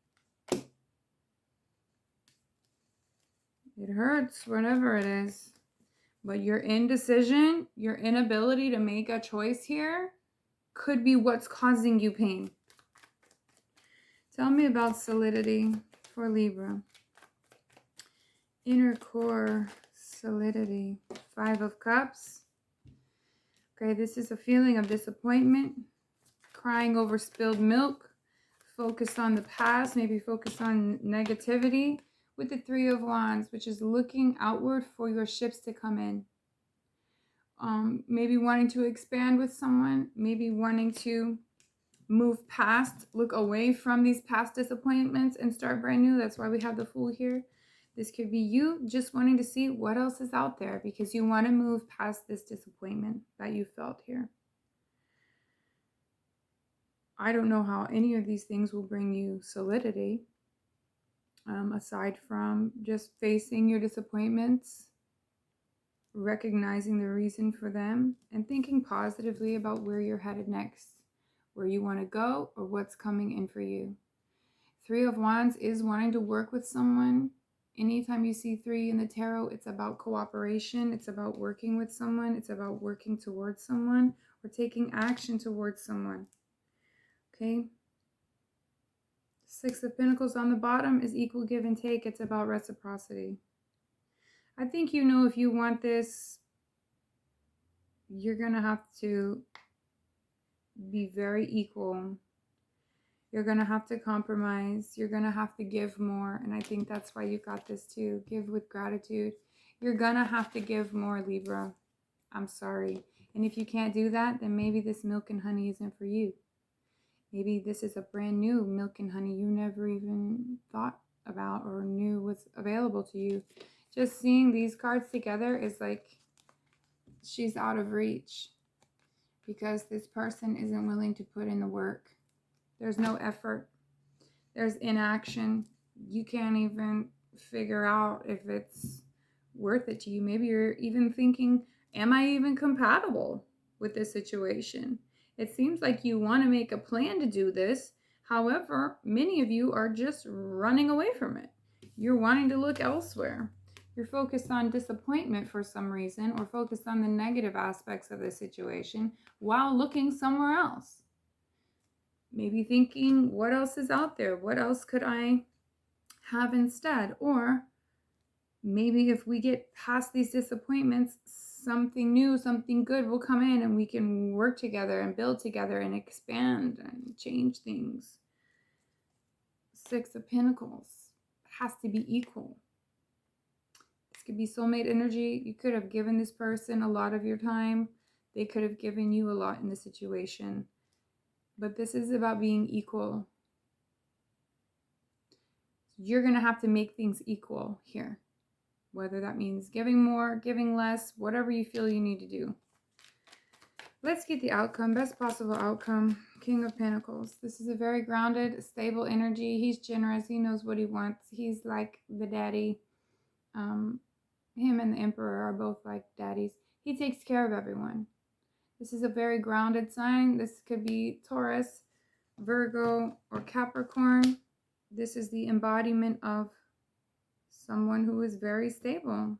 It hurts, whatever it is. But your indecision, your inability to make a choice here could be what's causing you pain. Tell me about solidity for Libra. Inner core solidity. 5 of Cups. Okay, this is a feeling of disappointment, crying over spilled milk, focus on the past, maybe focus on negativity, with the 3 of Wands, which is looking outward for your ships to come in. Maybe wanting to expand with someone, maybe wanting to move past, look away from these past disappointments and start brand new. That's why we have the Fool here. This could be you just wanting to see what else is out there because you want to move past this disappointment that you felt here. I don't know how any of these things will bring you solidity, aside from just facing your disappointments, recognizing the reason for them, and thinking positively about where you're headed next, where you want to go, or what's coming in for you. 3 of Wands is wanting to work with someone. Anytime you see 3 in the tarot, it's about cooperation. It's about working with someone. It's about working towards someone or taking action towards someone. Okay? 6 of Pentacles on the bottom is equal give and take. It's about reciprocity. I think you know if you want this, you're going to have to be very equal. You're going to have to compromise. You're going to have to give more. And I think that's why you got this too. Give with gratitude. You're going to have to give more, Libra. I'm sorry. And if you can't do that, then maybe this milk and honey isn't for you. Maybe this is a brand new milk and honey you never even thought about or knew was available to you. Just seeing these cards together is like she's out of reach because this person isn't willing to put in the work. There's no effort. There's inaction. You can't even figure out if it's worth it to you. Maybe you're even thinking, am I even compatible with this situation? It seems like you want to make a plan to do this. However, many of you are just running away from it. You're wanting to look elsewhere. You're focused on disappointment for some reason, or focused on the negative aspects of the situation while looking somewhere else. Maybe thinking, what else is out there? What else could I have instead? Or maybe if we get past these disappointments, something new, something good will come in and we can work together and build together and expand and change things. 6 of Pentacles has to be equal. This could be soulmate energy. You could have given this person a lot of your time. They could have given you a lot in the situation. But this is about being equal. You're going to have to make things equal here. Whether that means giving more, giving less, whatever you feel you need to do. Let's get the outcome, best possible outcome. King of Pentacles. This is a very grounded, stable energy. He's generous. He knows what he wants. He's like the daddy. Him and the Emperor are both like daddies. He takes care of everyone. This is a very grounded sign. This could be Taurus, Virgo, or Capricorn. This is the embodiment of someone who is very stable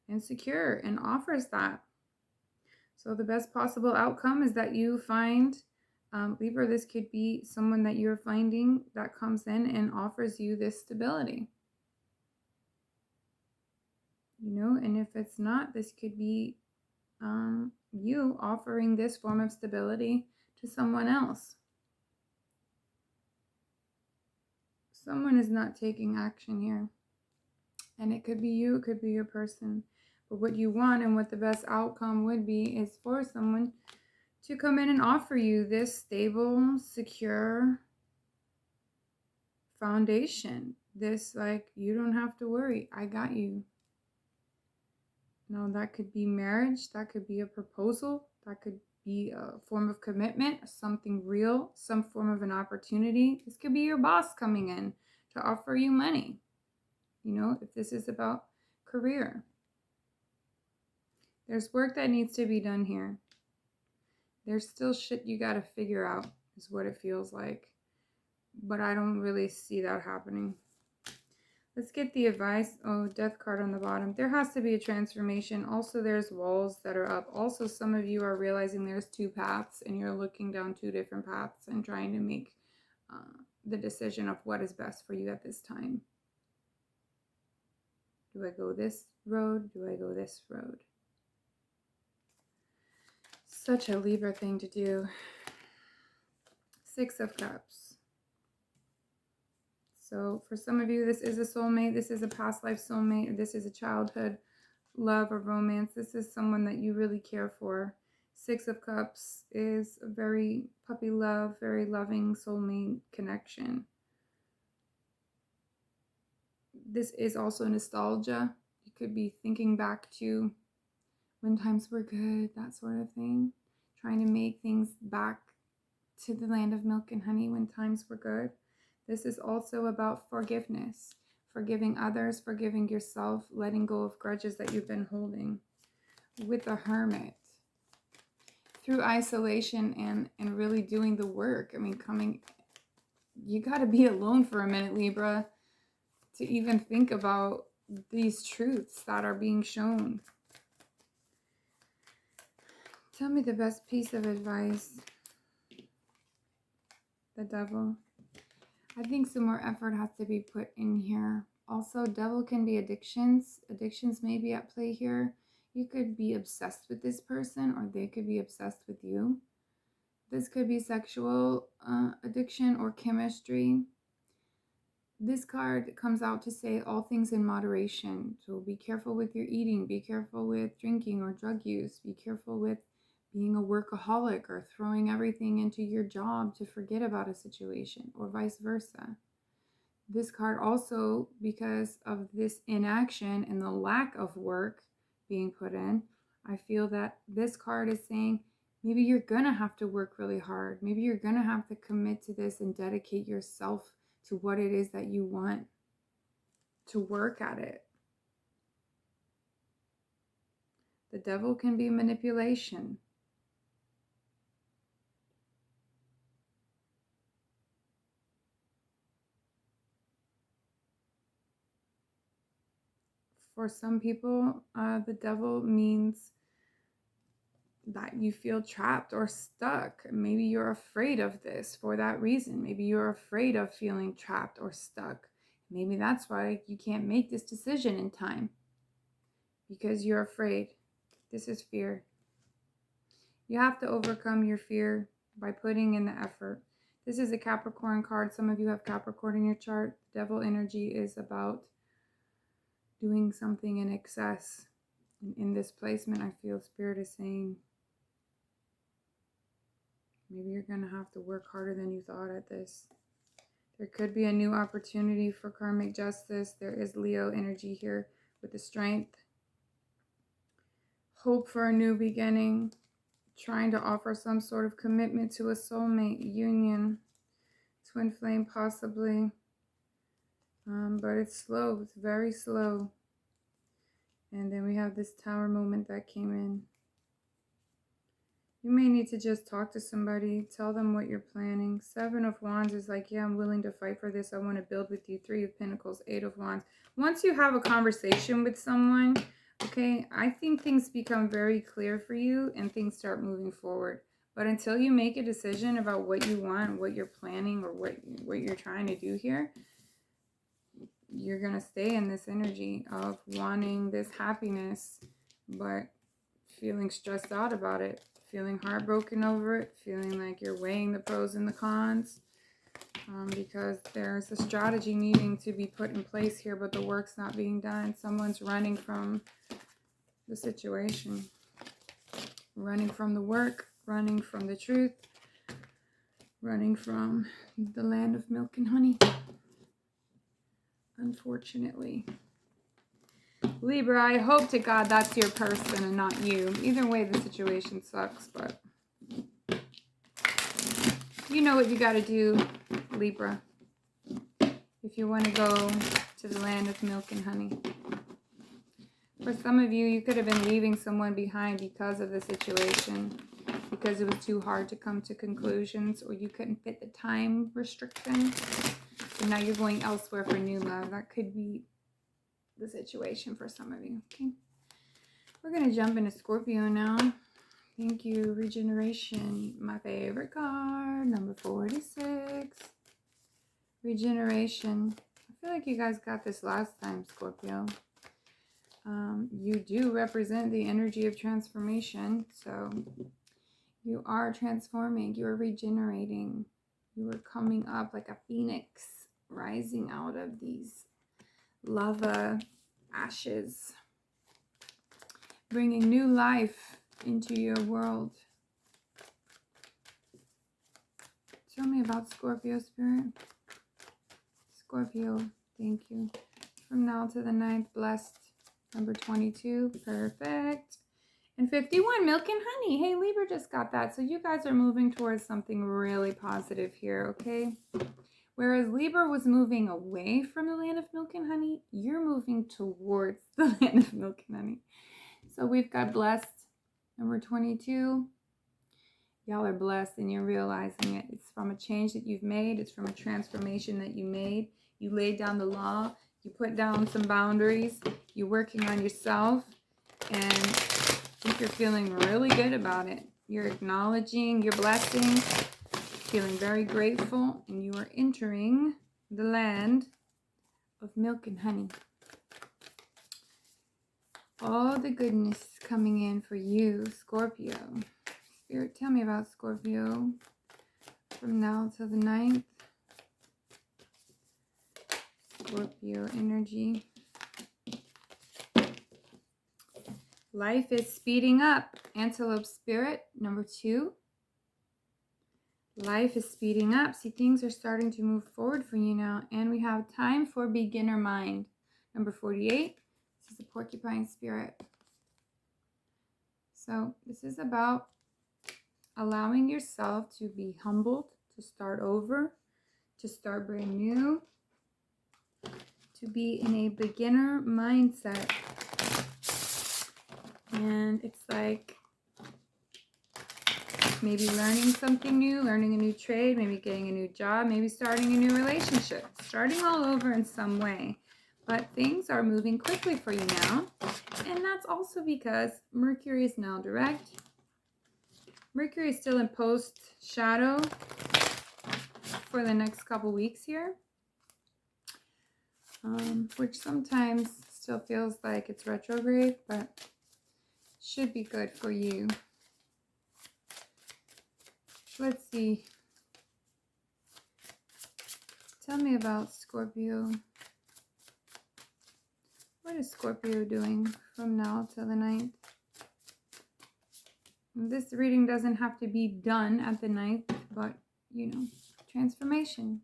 and secure and offers that. So the best possible outcome is that you find, Libra, this could be someone that you're finding that comes in and offers you this stability. You know, and if it's not, this could be you offering this form of stability to someone else. Someone is not taking action here. And it could be you, it could be your person. But what you want and what the best outcome would be is for someone to come in and offer you this stable, secure foundation. this like, you don't have to worry, I got you. No, that could be marriage, that could be a proposal, that could be a form of commitment, something real, some form of an opportunity. This could be your boss coming in to offer you money. You know, if this is about career. There's work that needs to be done here. There's still shit you got to figure out, is what it feels like. But I don't really see that happening. Let's get the advice. Oh, death card on the bottom. There has to be a transformation. Also, there's walls that are up. Also, some of you are realizing there's two paths and you're looking down two different paths and trying to make the decision of what is best for you at this time. Do I go this road? Do I go this road? Such a Libra thing to do. Six of Cups. So for some of you, this is a soulmate. This is a past life soulmate. This is a childhood love or romance. This is someone that you really care for. Six of Cups is a very puppy love, very loving soulmate connection. This is also nostalgia. You could be thinking back to when times were good, that sort of thing. Trying to make things back to the land of milk and honey when times were good. This is also about forgiveness. Forgiving others, forgiving yourself, letting go of grudges that you've been holding. With the Hermit. Through isolation and really doing the work. I mean, you got to be alone for a minute, Libra, to even think about these truths that are being shown. Tell me the best piece of advice. The Devil. I think some more effort has to be put in here. Also, Devil can be addictions. Addictions may be at play here. You could be obsessed with this person or they could be obsessed with you. This could be sexual addiction or chemistry. This card comes out to say all things in moderation. So be careful with your eating. Be careful with drinking or drug use. Be careful with being a workaholic or throwing everything into your job to forget about a situation or vice versa. This card also, because of this inaction and the lack of work being put in, I feel that this card is saying maybe you're going to have to work really hard. Maybe you're going to have to commit to this and dedicate yourself to what it is that you want, to work at it. The Devil can be manipulation. For some people, the Devil means that you feel trapped or stuck. Maybe you're afraid of this for that reason. Maybe you're afraid of feeling trapped or stuck. Maybe that's why you can't make this decision in time, because you're afraid. This is fear. You have to overcome your fear by putting in the effort. This is a Capricorn card. Some of you have Capricorn in your chart. Devil energy is about doing something in excess. And in this placement, I feel Spirit is saying, maybe you're going to have to work harder than you thought at this. There could be a new opportunity for karmic justice. There is Leo energy here with the Strength. Hope for a new beginning. Trying to offer some sort of commitment to a soulmate union. Twin flame possibly. But it's slow. It's very slow. And then we have this Tower moment that came in. You may need to just talk to somebody. Tell them what you're planning. Seven of Wands is like, yeah, I'm willing to fight for this. I want to build with you. Three of Pentacles, Eight of Wands. Once you have a conversation with someone, okay, I think things become very clear for you and things start moving forward. But until you make a decision about what you want, what you're planning, or what you're trying to do here, you're going to stay in this energy of wanting this happiness, but feeling stressed out about it, feeling heartbroken over it, feeling like you're weighing the pros and the cons, because there's a strategy needing to be put in place here, but the work's not being done. Someone's running from the situation, running from the work, running from the truth, running from the land of milk and honey. unfortunately. Libra, I hope to God that's your person and not you. Either way, the situation sucks, but you know what you got to do, Libra, if you want to go to the land of milk and honey. For some of you, you could have been leaving someone behind because of the situation, because it was too hard to come to conclusions, or you couldn't fit the time restriction. So now you're going elsewhere for new love. That could be the situation for some of you. Okay, we're going to jump into Scorpio now. Thank you, Regeneration. My favorite card, number 46. Regeneration. I feel like you guys got this last time, Scorpio. You do represent the energy of transformation. So you are transforming. You are regenerating. You are coming up like a phoenix, rising out of these lava ashes, bringing new life into your world. Tell me about Scorpio, Spirit. Scorpio, thank you. From now to the 9th, blessed. Number 22, perfect. And 51, milk and honey. Hey, Libra just got that. So you guys are moving towards something really positive here, okay? Whereas Libra was moving away from the land of milk and honey, you're moving towards the land of milk and honey. So we've got blessed, number 22. Y'all are blessed and you're realizing it. It's from a change that you've made. It's from a transformation that you made. You laid down the law. You put down some boundaries. You're working on yourself. And I think you're feeling really good about it. You're acknowledging your blessings. Feeling very grateful. And you are entering the land of milk and honey. All the goodness coming in for you, Scorpio. Spirit, tell me about Scorpio from now till the 9th. Scorpio energy. Life is speeding up. Antelope Spirit, number 2. Life is speeding up. See, things are starting to move forward for you now. And we have time for beginner mind. Number 48. This is the Porcupine Spirit. So this is about allowing yourself to be humbled, to start over, to start brand new, to be in a beginner mindset. And it's like maybe learning something new, learning a new trade, maybe getting a new job, maybe starting a new relationship, starting all over in some way. But things are moving quickly for you now. And that's also because Mercury is now direct. Mercury is still in post shadow for the next couple weeks here. Which sometimes still feels like it's retrograde, but should be good for you. Let's see. Tell me about Scorpio. What is Scorpio doing from now till the 9th? This reading doesn't have to be done at the 9th, but, you know, transformation.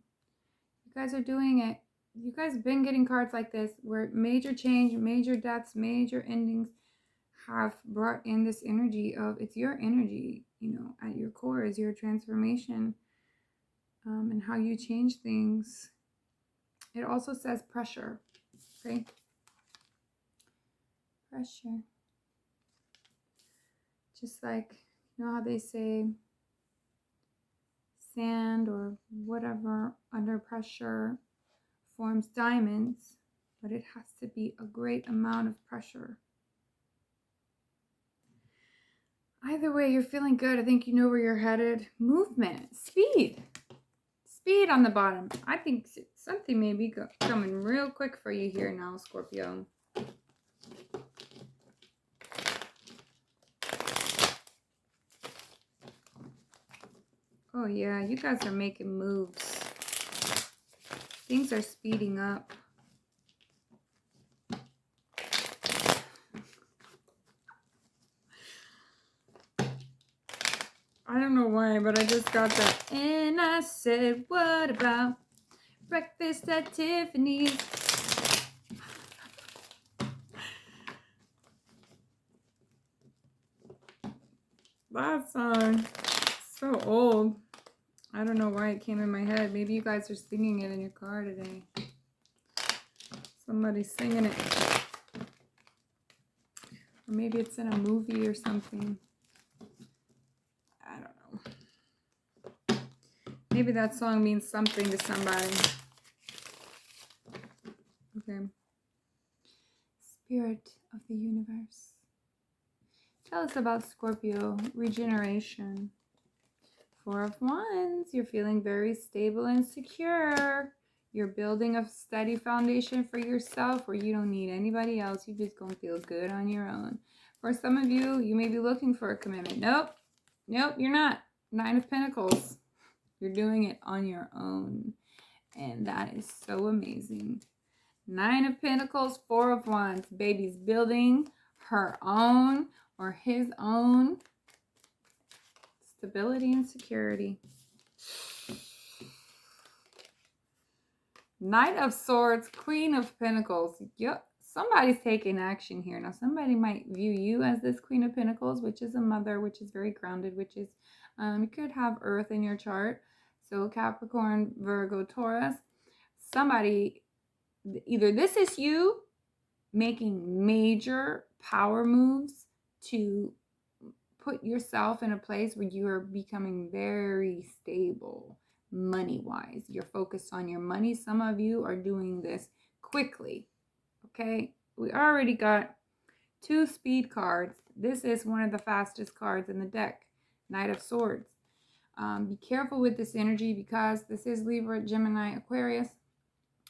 You guys are doing it. You guys have been getting cards like this where major change, major deaths, major endings have brought in this energy of, it's your energy, you know, at your core is your transformation, and how you change things. It also says pressure, okay? Pressure. Just like, you know how they say sand or whatever under pressure forms diamonds, but it has to be a great amount of pressure. Either way, you're feeling good. I think you know where you're headed. Movement, speed. Speed on the bottom. I think something may be coming real quick for you here now, Scorpio. Oh yeah, you guys are making moves. Things are speeding up. I don't know why, but I just got that. And I said, what about breakfast at Tiffany's? that song. It's so old. I don't know why it came in my head. Maybe you guys are singing it in your car today. Somebody's singing it. Or maybe it's in a movie or something. I don't know. Maybe that song means something to somebody. Okay. Spirit of the universe. Tell us about Scorpio. Regeneration. Four of Wands. You're feeling very stable and secure. You're building a steady foundation for yourself where you don't need anybody else. You're just going to feel good on your own. For some of you, you may be looking for a commitment. Nope. Nope, you're not. Nine of Pentacles. You're doing it on your own. And that is so amazing. Nine of Pentacles, Four of Wands. Baby's building her own or his own stability and security. Knight of Swords, Queen of Pentacles. Yep, somebody's taking action here. Now, somebody might view you as this Queen of Pentacles, which is a mother, which is very grounded, which is, you could have Earth in your chart. So Capricorn, Virgo, Taurus. Somebody, either this is you making major power moves to put yourself in a place where you are becoming very stable money-wise. You're focused on your money. Some of you are doing this quickly, okay? We already got 2 speed cards. This is one of the fastest cards in the deck, Knight of Swords. Be careful with this energy because this is Libra, Gemini, Aquarius.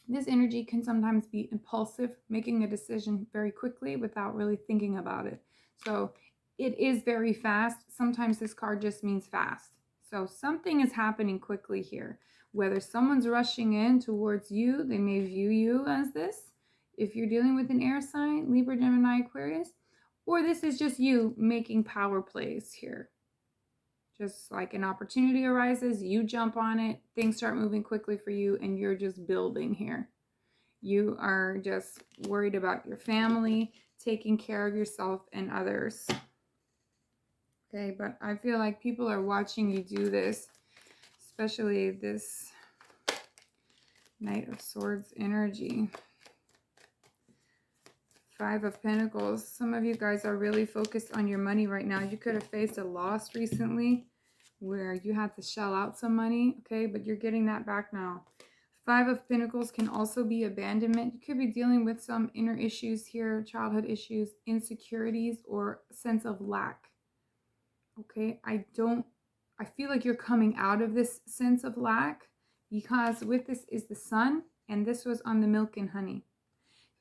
This energy can sometimes be impulsive, making a decision very quickly without really thinking about it. So it is very fast. Sometimes this card just means fast. So something is happening quickly here. Whether someone's rushing in towards you, they may view you as this. If you're dealing with an air sign, Libra, Gemini, Aquarius, or this is just you making power plays here. Just like an opportunity arises, you jump on it, things start moving quickly for you, and you're just building here. You are just worried about your family, taking care of yourself and others. Okay, but I feel like people are watching you do this, especially this Knight of Swords energy. Five of Pentacles. Some of you guys are really focused on your money right now. You could have faced a loss recently where you had to shell out some money, okay, but you're getting that back now. Five of Pentacles can also be abandonment. You could be dealing with some inner issues here, childhood issues, insecurities, or sense of lack. Okay, I feel like you're coming out of this sense of lack because with this is the Sun, and this was on the milk and honey.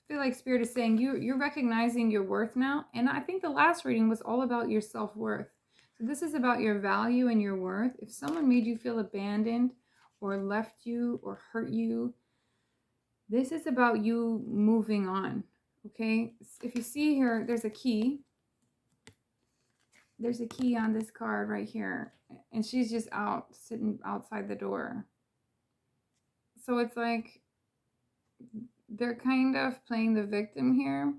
I feel like Spirit is saying you're recognizing your worth now. And I think the last reading was all about your self-worth. So this is about your value and your worth. If someone made you feel abandoned or left you or hurt you, this is about you moving on. Okay. If you see here, there's a key. There's a key on this card right here. And she's just out, sitting outside the door. So it's like they're kind of playing the victim here.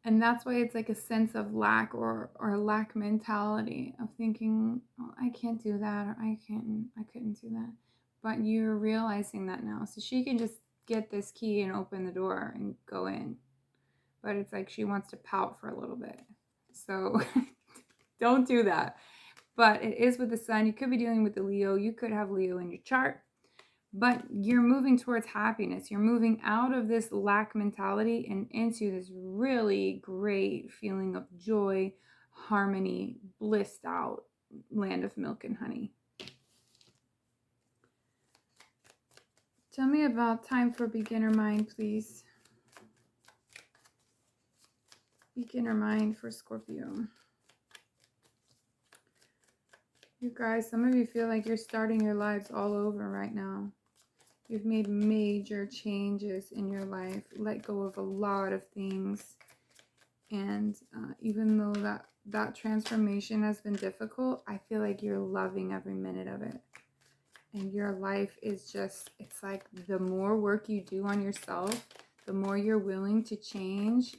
And that's why it's like a sense of lack or lack mentality of thinking, oh, I can't do that, or I couldn't do that. But you're realizing that now. So she can just get this key and open the door and go in. But it's like she wants to pout for a little bit. So don't do that. But it is with the Sun. You could be dealing with the Leo. You could have Leo in your chart. But you're moving towards happiness. You're moving out of this lack mentality and into this really great feeling of joy, harmony, blissed out land of milk and honey. Tell me about time for beginner mind, please. Beginner mind for Scorpio. You guys, some of you feel like you're starting your lives all over right now. You've made major changes in your life, let go of a lot of things. And even though that transformation has been difficult, I feel like you're loving every minute of it. And your life is just, it's like the more work you do on yourself, the more you're willing to change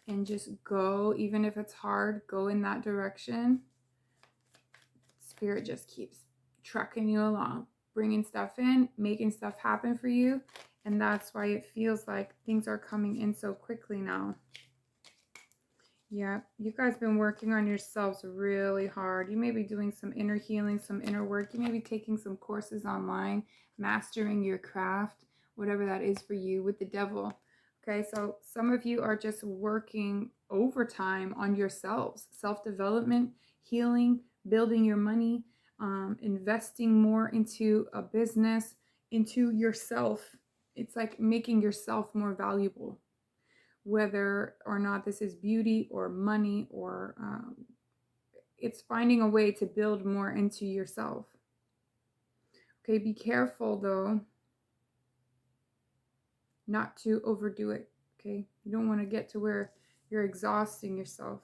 and just go, even if it's hard, go in that direction. Spirit just keeps trucking you along, bringing stuff in, making stuff happen for you. And that's why it feels like things are coming in so quickly now. Yeah, you guys been working on yourselves really hard. You may be doing some inner healing, some inner work. You may be taking some courses online, mastering your craft, whatever that is for you with the devil. Okay, so some of you are just working overtime on yourselves, self-development, healing, building your money, investing more into a business, into yourself. It's like making yourself more valuable. Whether or not this is beauty or money or it's finding a way to build more into yourself. Okay, be careful though not to overdo it. Okay, you don't want to get to where you're exhausting yourself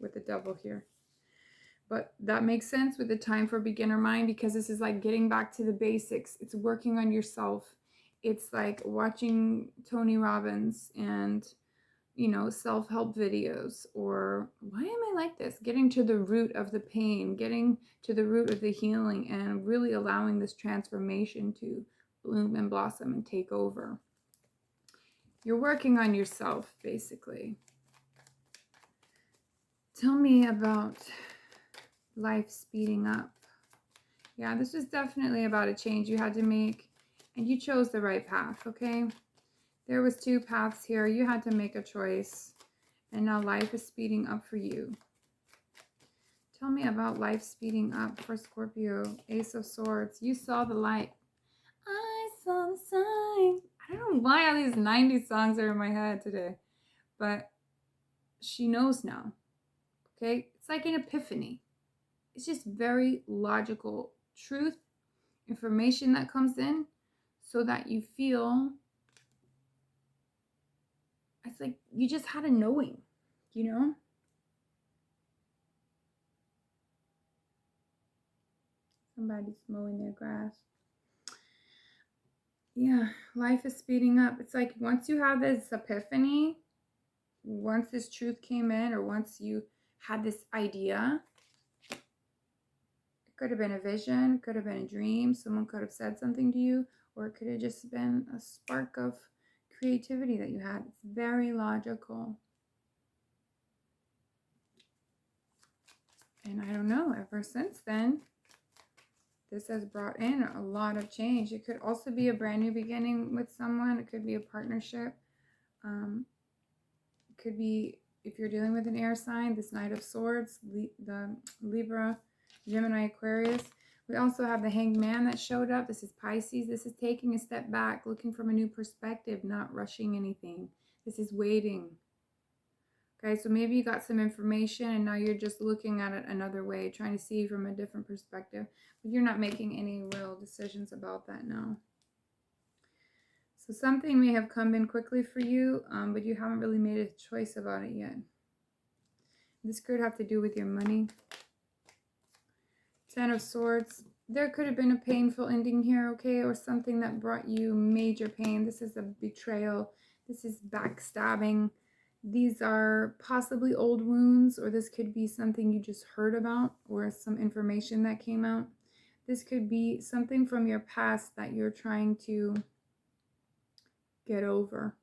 with the devil here. But that makes sense with the time for beginner mind, because this is like getting back to the basics. It's working on yourself. It's like watching Tony Robbins and self-help videos, or why am I like this? Getting to the root of the pain, getting to the root of the healing, and really allowing this transformation to bloom and blossom and take over. You're working on yourself, basically. Tell me about life speeding up. Yeah, this was definitely about a change you had to make, and you chose the right path, okay? There was two paths here. You had to make a choice, and now life is speeding up for you. Tell me about life speeding up for Scorpio. Ace of Swords. You saw the light. I saw the sign. I don't know why all these 90s songs are in my head today, but she knows now, okay? It's like an epiphany. It's just very logical truth, information that comes in so that you feel it's like you just had a knowing, you know? Somebody's mowing their grass. Yeah, life is speeding up. It's like once you have this epiphany, once this truth came in, or once you had this idea, it could have been a vision, could have been a dream, someone could have said something to you, or it could have just been a spark of creativity that you had. It's very logical. And I don't know, ever since then, this has brought in a lot of change. It could also be a brand new beginning with someone. It could be a partnership. It could be, if you're dealing with an air sign, this Knight of Swords, the Libra, Gemini, Aquarius. We also have the Hanged Man that showed up. This is Pisces. This is taking a step back, looking from a new perspective, not rushing anything. This is waiting. Okay, so maybe you got some information and now you're just looking at it another way, trying to see from a different perspective. But you're not making any real decisions about that now. So something may have come in quickly for you, but you haven't really made a choice about it yet. This could have to do with your money. Ten of Swords. There could have been a painful ending here, okay? Or something that brought you major pain. This is a betrayal. This is backstabbing. These are possibly old wounds, or this could be something you just heard about, or some information that came out. This could be something from your past that you're trying to get over.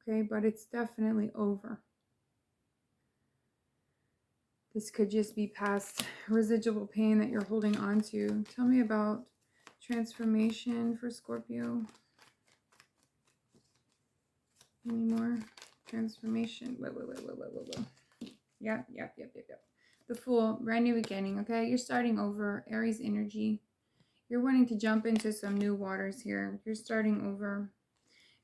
Okay, but it's definitely over. This could just be past residual pain that you're holding on to. Tell me about transformation for Scorpio. Any more transformation? Wait. Yep. The Fool, brand new beginning, okay? You're starting over. Aries energy. You're wanting to jump into some new waters here. You're starting over.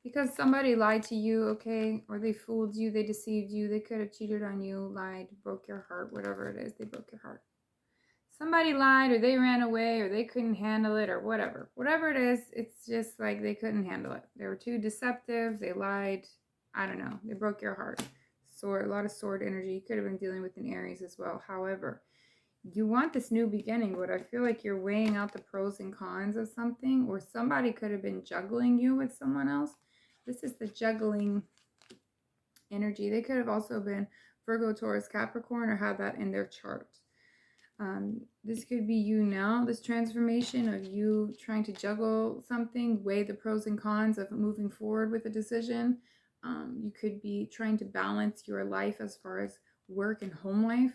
Because somebody lied to you, okay? Or they fooled you, they deceived you. They could have cheated on you, lied, broke your heart, whatever it is. They broke your heart. Somebody lied, or they ran away, or they couldn't handle it, or whatever. Whatever it is, it's just like they couldn't handle it. They were too deceptive. They lied. I don't know. They broke your heart. Sword, a lot of sword energy. You could have been dealing with an Aries as well. However, you want this new beginning, but I feel like you're weighing out the pros and cons of something, or somebody could have been juggling you with someone else. This is the juggling energy. They could have also been Virgo, Taurus, Capricorn, or had that in their chart. This could be you now, this transformation of you trying to juggle something, weigh the pros and cons of moving forward with a decision. You could be trying to balance your life as far as work and home life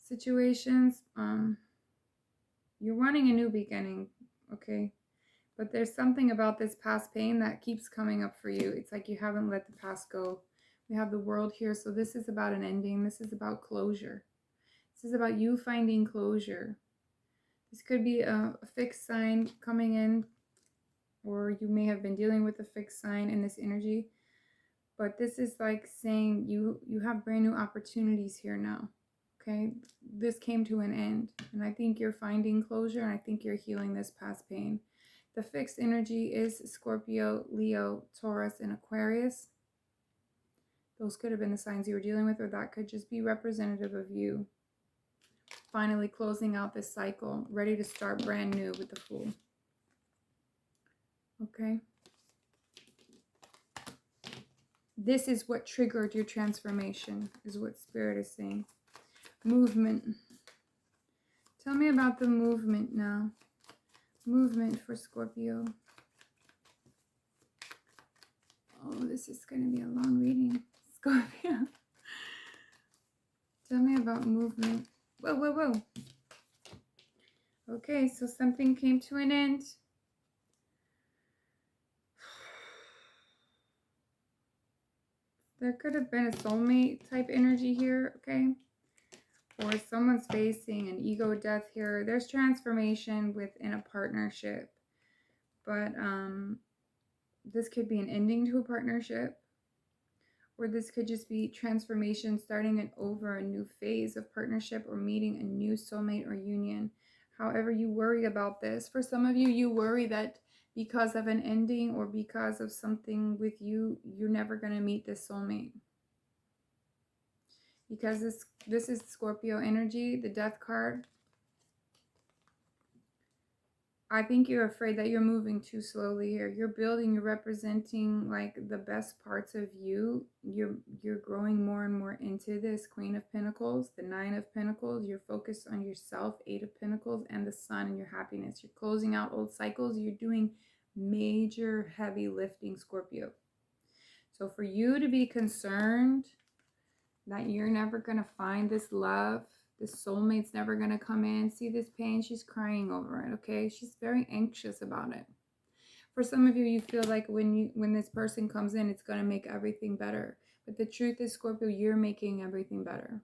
situations. You're wanting a new beginning, okay? But there's something about this past pain that keeps coming up for you. It's like you haven't let the past go. We have the world here, so this is about an ending. This is about closure. This is about you finding closure. This could be a fixed sign coming in, or you may have been dealing with a fixed sign in this energy. But this is like saying you have brand new opportunities here now. Okay, this came to an end, and I think you're finding closure, and I think you're healing this past pain. The fixed energy is Scorpio, Leo, Taurus, and Aquarius. Those could have been the signs you were dealing with, or that could just be representative of you finally closing out this cycle, ready to start brand new with the Fool. Okay. This is what triggered your transformation, is what Spirit is saying. Movement. Tell me about the movement now. Movement for Scorpio. Oh, this is going to be a long reading. Scorpio. Tell me about movement. Whoa, whoa, whoa. Okay, so something came to an end. There could have been a soulmate type energy here, okay? Or someone's facing an ego death here. There's transformation within a partnership. But this could be an ending to a partnership. Or this could just be transformation, starting an over a new phase of partnership or meeting a new soulmate or union. However you worry about this. For some of you, you worry that because of an ending or because of something with you, you're never going to meet this soulmate. Because this is Scorpio energy, the death card. I think you're afraid that you're moving too slowly here. You're building, you're representing like the best parts of you. You're growing more and more into this Queen of Pentacles, the Nine of Pentacles. You're focused on yourself, Eight of Pentacles, and the Sun and your happiness. You're closing out old cycles. You're doing major heavy lifting, Scorpio. So for you to be concerned that you're never going to find this love, this soulmate's never going to come in. See this pain? She's crying over it, okay? She's very anxious about it. For some of you, you feel like when this person comes in, it's going to make everything better. But the truth is, Scorpio, you're making everything better.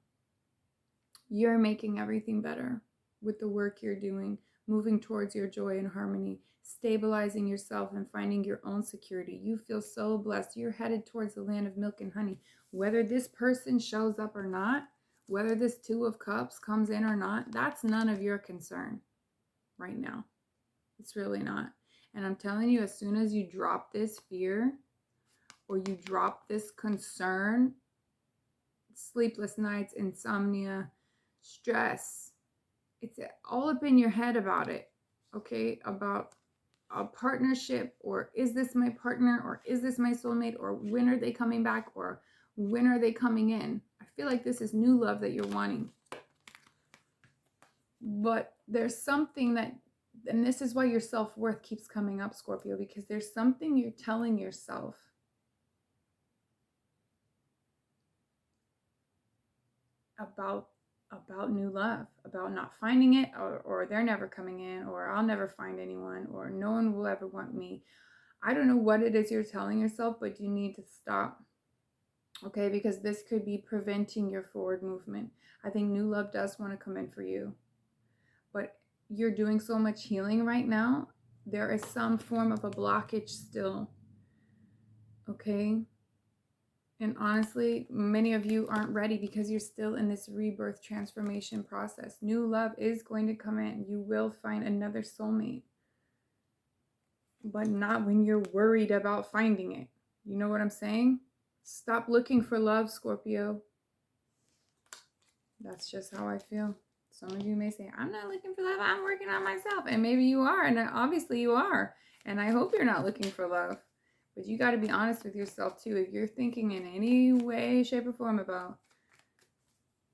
You're making everything better with the work you're doing, moving towards your joy and harmony, stabilizing yourself and finding your own security. You feel so blessed. You're headed towards the land of milk and honey. Whether this person shows up or not, whether this Two of Cups comes in or not, that's none of your concern right now. It's really not. And I'm telling you, as soon as you drop this fear or you drop this concern, sleepless nights, insomnia, stress, it's all up in your head about it, okay? About a partnership, or is this my partner, or is this my soulmate, or when are they coming back, or when are they coming in? I feel like this is new love that you're wanting. But there's something that, and this is why your self-worth keeps coming up, Scorpio, because there's something you're telling yourself about new love, about not finding it, or they're never coming in, or I'll never find anyone, or no one will ever want me. I don't know what it is you're telling yourself, but you need to stop. Okay, because this could be preventing your forward movement. I think new love does want to come in for you. But you're doing so much healing right now. There is some form of a blockage still. Okay? And honestly, many of you aren't ready because you're still in this rebirth transformation process. New love is going to come in. You will find another soulmate. But not when you're worried about finding it. You know what I'm saying? Stop looking for love, Scorpio. That's just how I feel. Some of you may say, I'm not looking for love. I'm working on myself. And maybe you are. And obviously you are. And I hope you're not looking for love. But you got to be honest with yourself too. If you're thinking in any way, shape, or form about,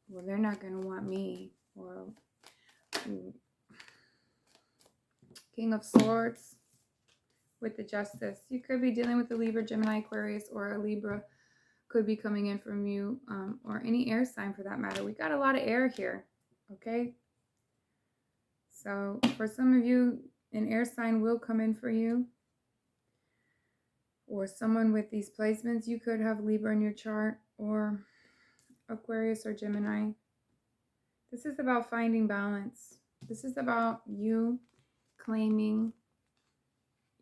well, they're not going to want me, or King of Swords with the Justice. You could be dealing with a Libra, Gemini, Aquarius, or a Libra could be coming in from you, or any air sign for that matter. We got a lot of air here, okay? So for some of you, an air sign will come in for you, or someone with these placements. You could have Libra in your chart, or Aquarius or Gemini. This is about finding balance. This is about you claiming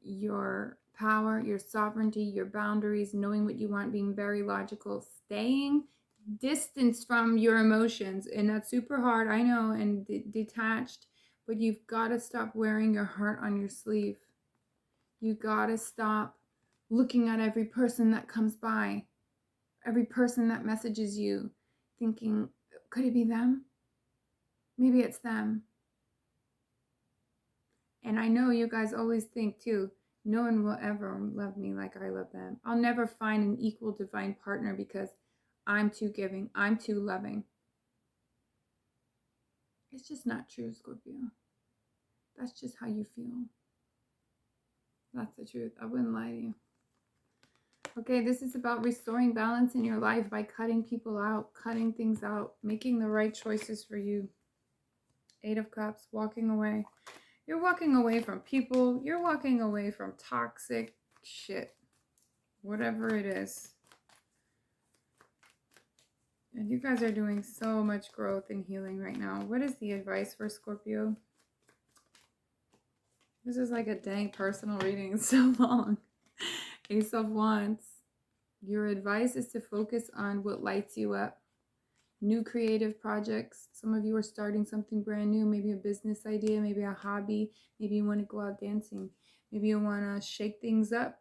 your power, your sovereignty, your boundaries, knowing what you want, being very logical, staying distanced from your emotions. And that's super hard, I know, and detached, but you've got to stop wearing your heart on your sleeve. You got to stop looking at every person that comes by, every person that messages you, thinking, could it be them? Maybe it's them. And I know you guys always think too, no one will ever love me like I love them. I'll never find an equal divine partner because I'm too giving, I'm too loving. It's just not true, Scorpio. That's just how you feel. That's the truth. I wouldn't lie to you. Okay, this is about restoring balance in your life by cutting people out, cutting things out, making the right choices for you. 8 of Cups, walking away. You're walking away from people. You're walking away from toxic shit. Whatever it is. And you guys are doing so much growth and healing right now. What is the advice for Scorpio? This is like a dang personal reading. It's so long. Ace of Wands. Your advice is to focus on what lights you up. New creative projects. Some of you are starting something brand new, maybe a business idea, maybe a hobby. Maybe you want to go out dancing. Maybe you want to shake things up.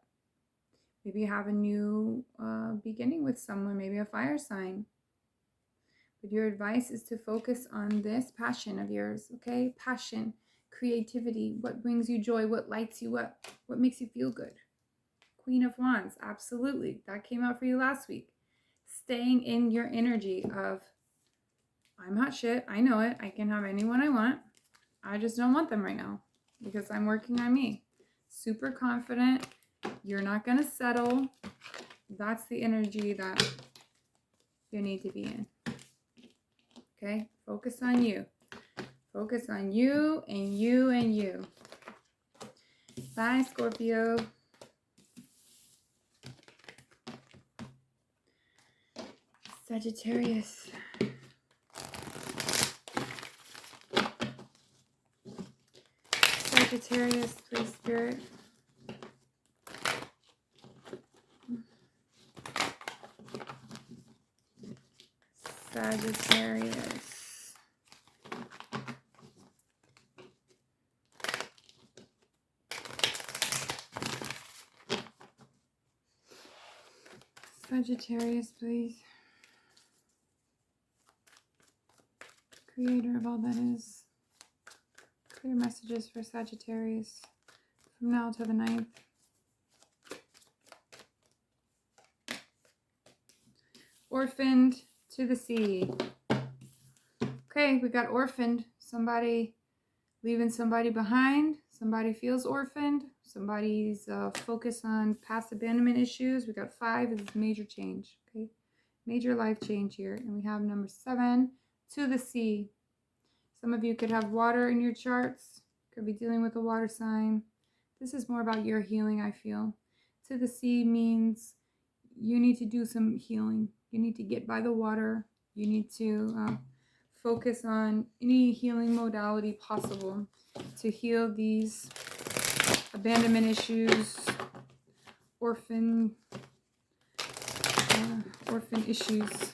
Maybe you have a new beginning with someone, maybe a fire sign. But your advice is to focus on this passion of yours, okay? Passion, creativity, what brings you joy, what lights you up, what makes you feel good. Queen of Wands, absolutely. That came out for you last week. Staying in your energy of, I'm hot shit, I know it, I can have anyone I want. I just don't want them right now because I'm working on me. Super confident. You're not going to settle. That's the energy that you need to be in. Okay? Focus on you. Focus on you and you and you. Bye, Scorpio. Sagittarius. Sagittarius, please, Spirit. Sagittarius. Sagittarius, please. Creator of all that is. Clear messages for Sagittarius from now to the 9th. Orphaned to the sea. Okay, we got orphaned. Somebody leaving somebody behind. Somebody feels orphaned. Somebody's focused on past abandonment issues. We got 5 is major change. Okay, major life change here. And we have number 7, to the sea. Some of you could have water in your charts. Could be dealing with a water sign. This is more about your healing, I feel. To the sea means you need to do some healing. You need to get by the water. You need to focus on any healing modality possible to heal these abandonment issues, orphan issues.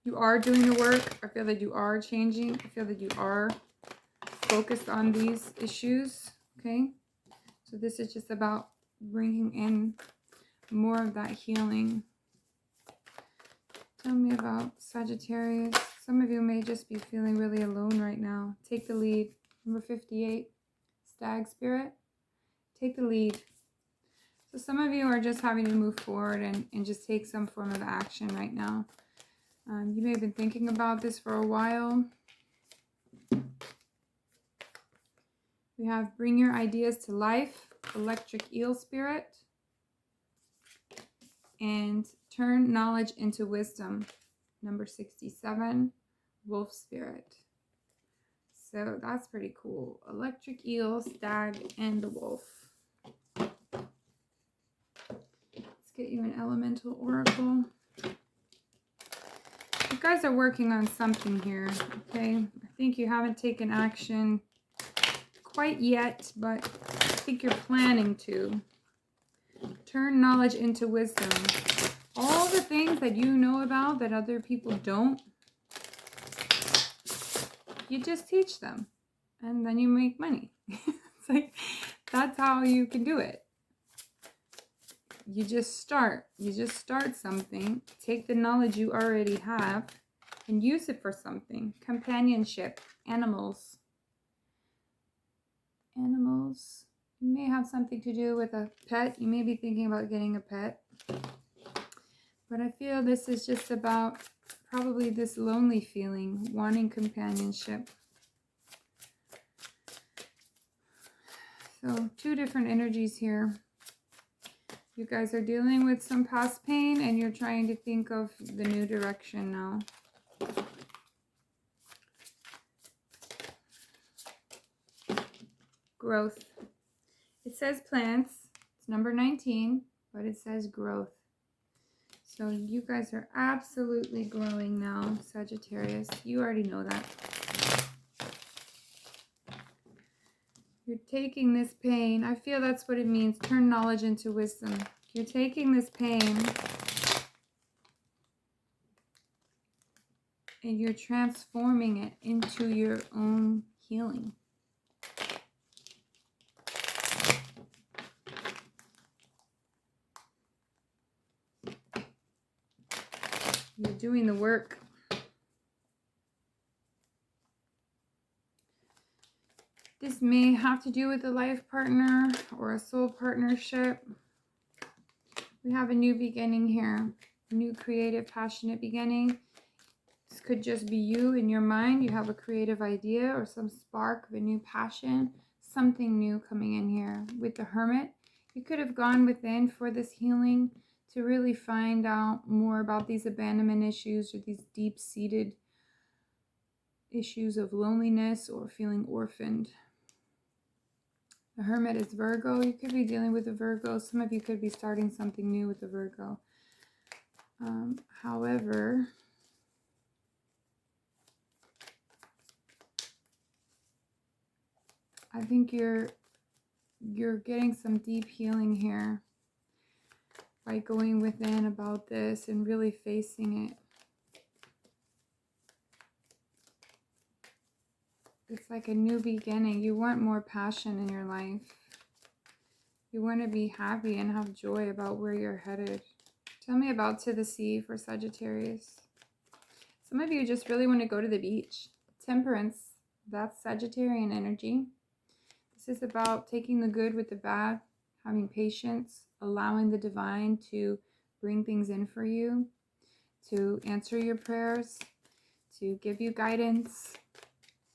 You are doing the work. I feel that you are changing. I feel that you are focused on these issues. Okay, so this is just about bringing in more of that healing. Tell me about Sagittarius. Some of you may just be feeling really alone right now. Take the lead. Number 58, Stag Spirit. Take the lead. So some of you are just having to move forward and just take some form of action right now. You may have been thinking about this for a while. We have bring your ideas to life, electric eel spirit, and turn knowledge into wisdom, number 67, wolf spirit. So that's pretty cool. Electric eel, stag, and the wolf. Let's get you an elemental oracle. You guys are working on something here, okay? I think you haven't taken action quite yet, but I think you're planning to. Turn knowledge into wisdom. All the things that you know about that other people don't, you just teach them. And then you make money. It's like, that's how you can do it. You just start. You just start something. Take the knowledge you already have and use it for something. Companionship. Animals. Animals. You may have something to do with a pet. You may be thinking about getting a pet. But I feel this is just about probably this lonely feeling, wanting companionship. So 2 different energies here. You guys are dealing with some past pain and you're trying to think of the new direction now. Growth. It says plants. It's number 19, but it says growth. So you guys are absolutely growing now, Sagittarius. You already know that. You're taking this pain. I feel that's what it means. Turn knowledge into wisdom. You're taking this pain and you're transforming it into your own healing. You're doing the work. This may have to do with a life partner or a soul partnership. We have a new beginning here. A new creative, passionate beginning. This could just be you in your mind. You have a creative idea or some spark of a new passion. Something new coming in here. With the Hermit, you could have gone within for this healing to really find out more about these abandonment issues or these deep-seated issues of loneliness or feeling orphaned. The Hermit is Virgo. You could be dealing with a Virgo. Some of you could be starting something new with a Virgo. However, I think you're getting some deep healing here by going within about this and really facing it. It's like a new beginning. You want more passion in your life. You want to be happy and have joy about where you're headed. Tell me about To the Sea for Sagittarius. Some of you just really want to go to the beach. Temperance, that's Sagittarian energy. This is about taking the good with the bad, having patience, allowing the divine to bring things in for you, to answer your prayers, to give you guidance,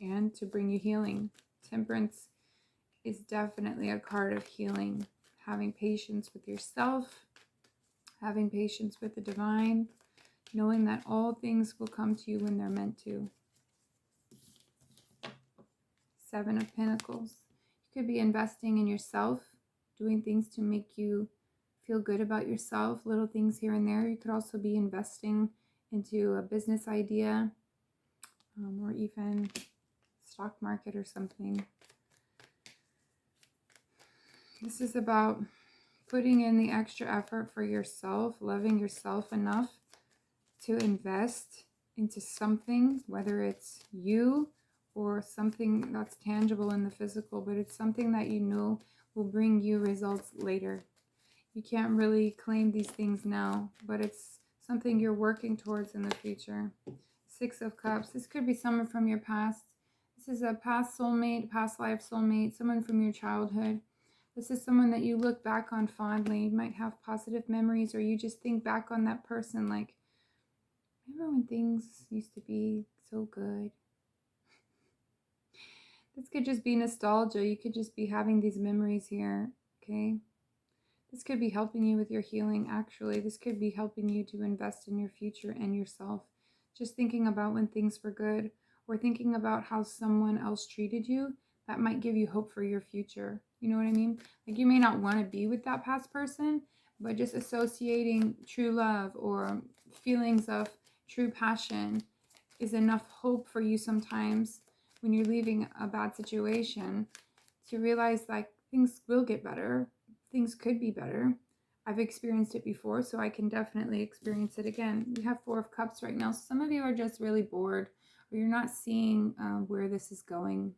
and to bring you healing. Temperance is definitely a card of healing. Having patience with yourself, having patience with the divine, knowing that all things will come to you when they're meant to. 7 of Pentacles. You could be investing in yourself, doing things to make you feel good about yourself, little things here and there. You could also be investing into a business idea or even stock market or something. This is about putting in the extra effort for yourself, loving yourself enough to invest into something, whether it's you or something that's tangible in the physical, but it's something that you know will bring you results later. You can't really claim these things now, but it's something you're working towards in the future. 6 of Cups. This could be someone from your past. This is a past soulmate, past life soulmate, someone from your childhood. This is someone that you look back on fondly. You might have positive memories, or you just think back on that person like, remember when things used to be so good? This could just be nostalgia. You could just be having these memories here, okay? This could be helping you with your healing, actually. This could be helping you to invest in your future and yourself. Just thinking about when things were good, or thinking about how someone else treated you, that might give you hope for your future. You know what I mean? Like, you may not want to be with that past person, but just associating true love or feelings of true passion is enough hope for you sometimes when you're leaving a bad situation, to realize like things will get better. Things could be better. I've experienced it before, so I can definitely experience it again. You have Four of Cups right now. Some of you are just really bored, or you're not seeing where this is going.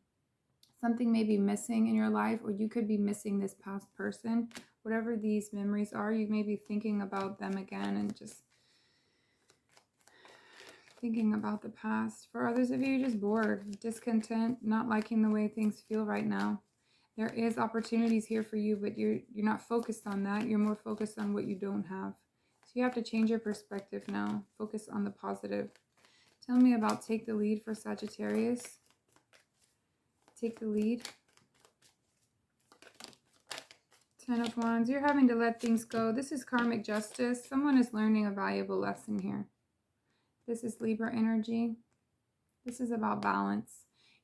Something may be missing in your life, or you could be missing this past person. Whatever these memories are, you may be thinking about them again and just thinking about the past. For others of you, you're just bored, discontent, not liking the way things feel right now. There is opportunities here for you, but you're not focused on that. You're more focused on what you don't have. So you have to change your perspective now. Focus on the positive. Tell me about take the lead for Sagittarius. Take the lead. Ten of Wands. You're having to let things go. This is karmic justice. Someone is learning a valuable lesson here. This is Libra energy. This is about balance.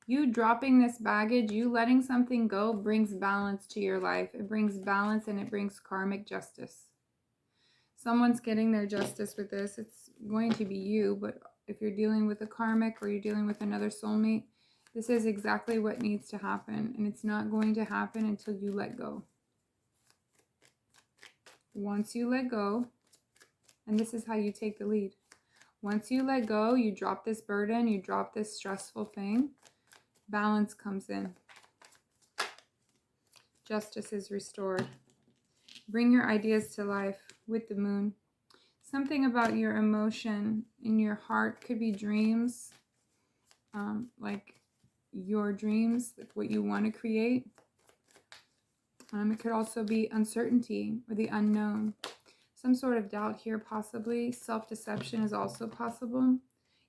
You dropping this baggage, you letting something go, brings balance to your life. It brings balance and it brings karmic justice. Someone's getting their justice with this. It's going to be you, but if you're dealing with a karmic or you're dealing with another soulmate, this is exactly what needs to happen. And it's not going to happen until you let go. Once you let go, and this is how you take the lead. Once you let go, you drop this burden, you drop this stressful thing, balance comes in. Justice is restored. Bring your ideas to life with the moon. Something about your emotion in your heart could be dreams, like your dreams, like what you want to create. It could also be uncertainty or the unknown. Some sort of doubt here, possibly. Self-deception is also possible.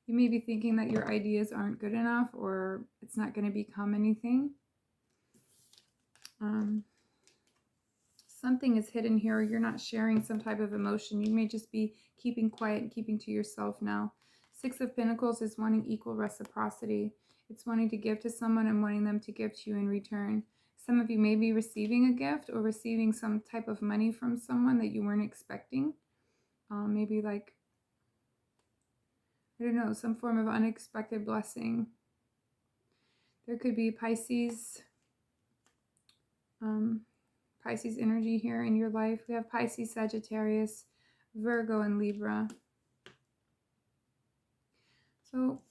You may be thinking that your ideas aren't good enough, or it's not going to become anything. Something is hidden here. You're not sharing some type of emotion. You may just be keeping quiet and keeping to yourself now. Six of Pentacles is wanting equal reciprocity. It's wanting to give to someone and wanting them to give to you in return. Some of you may be receiving a gift or receiving some type of money from someone that you weren't expecting. Maybe like, I don't know, some form of unexpected blessing. There could be Pisces, Pisces energy here in your life. We have Pisces, Sagittarius, Virgo, and Libra. So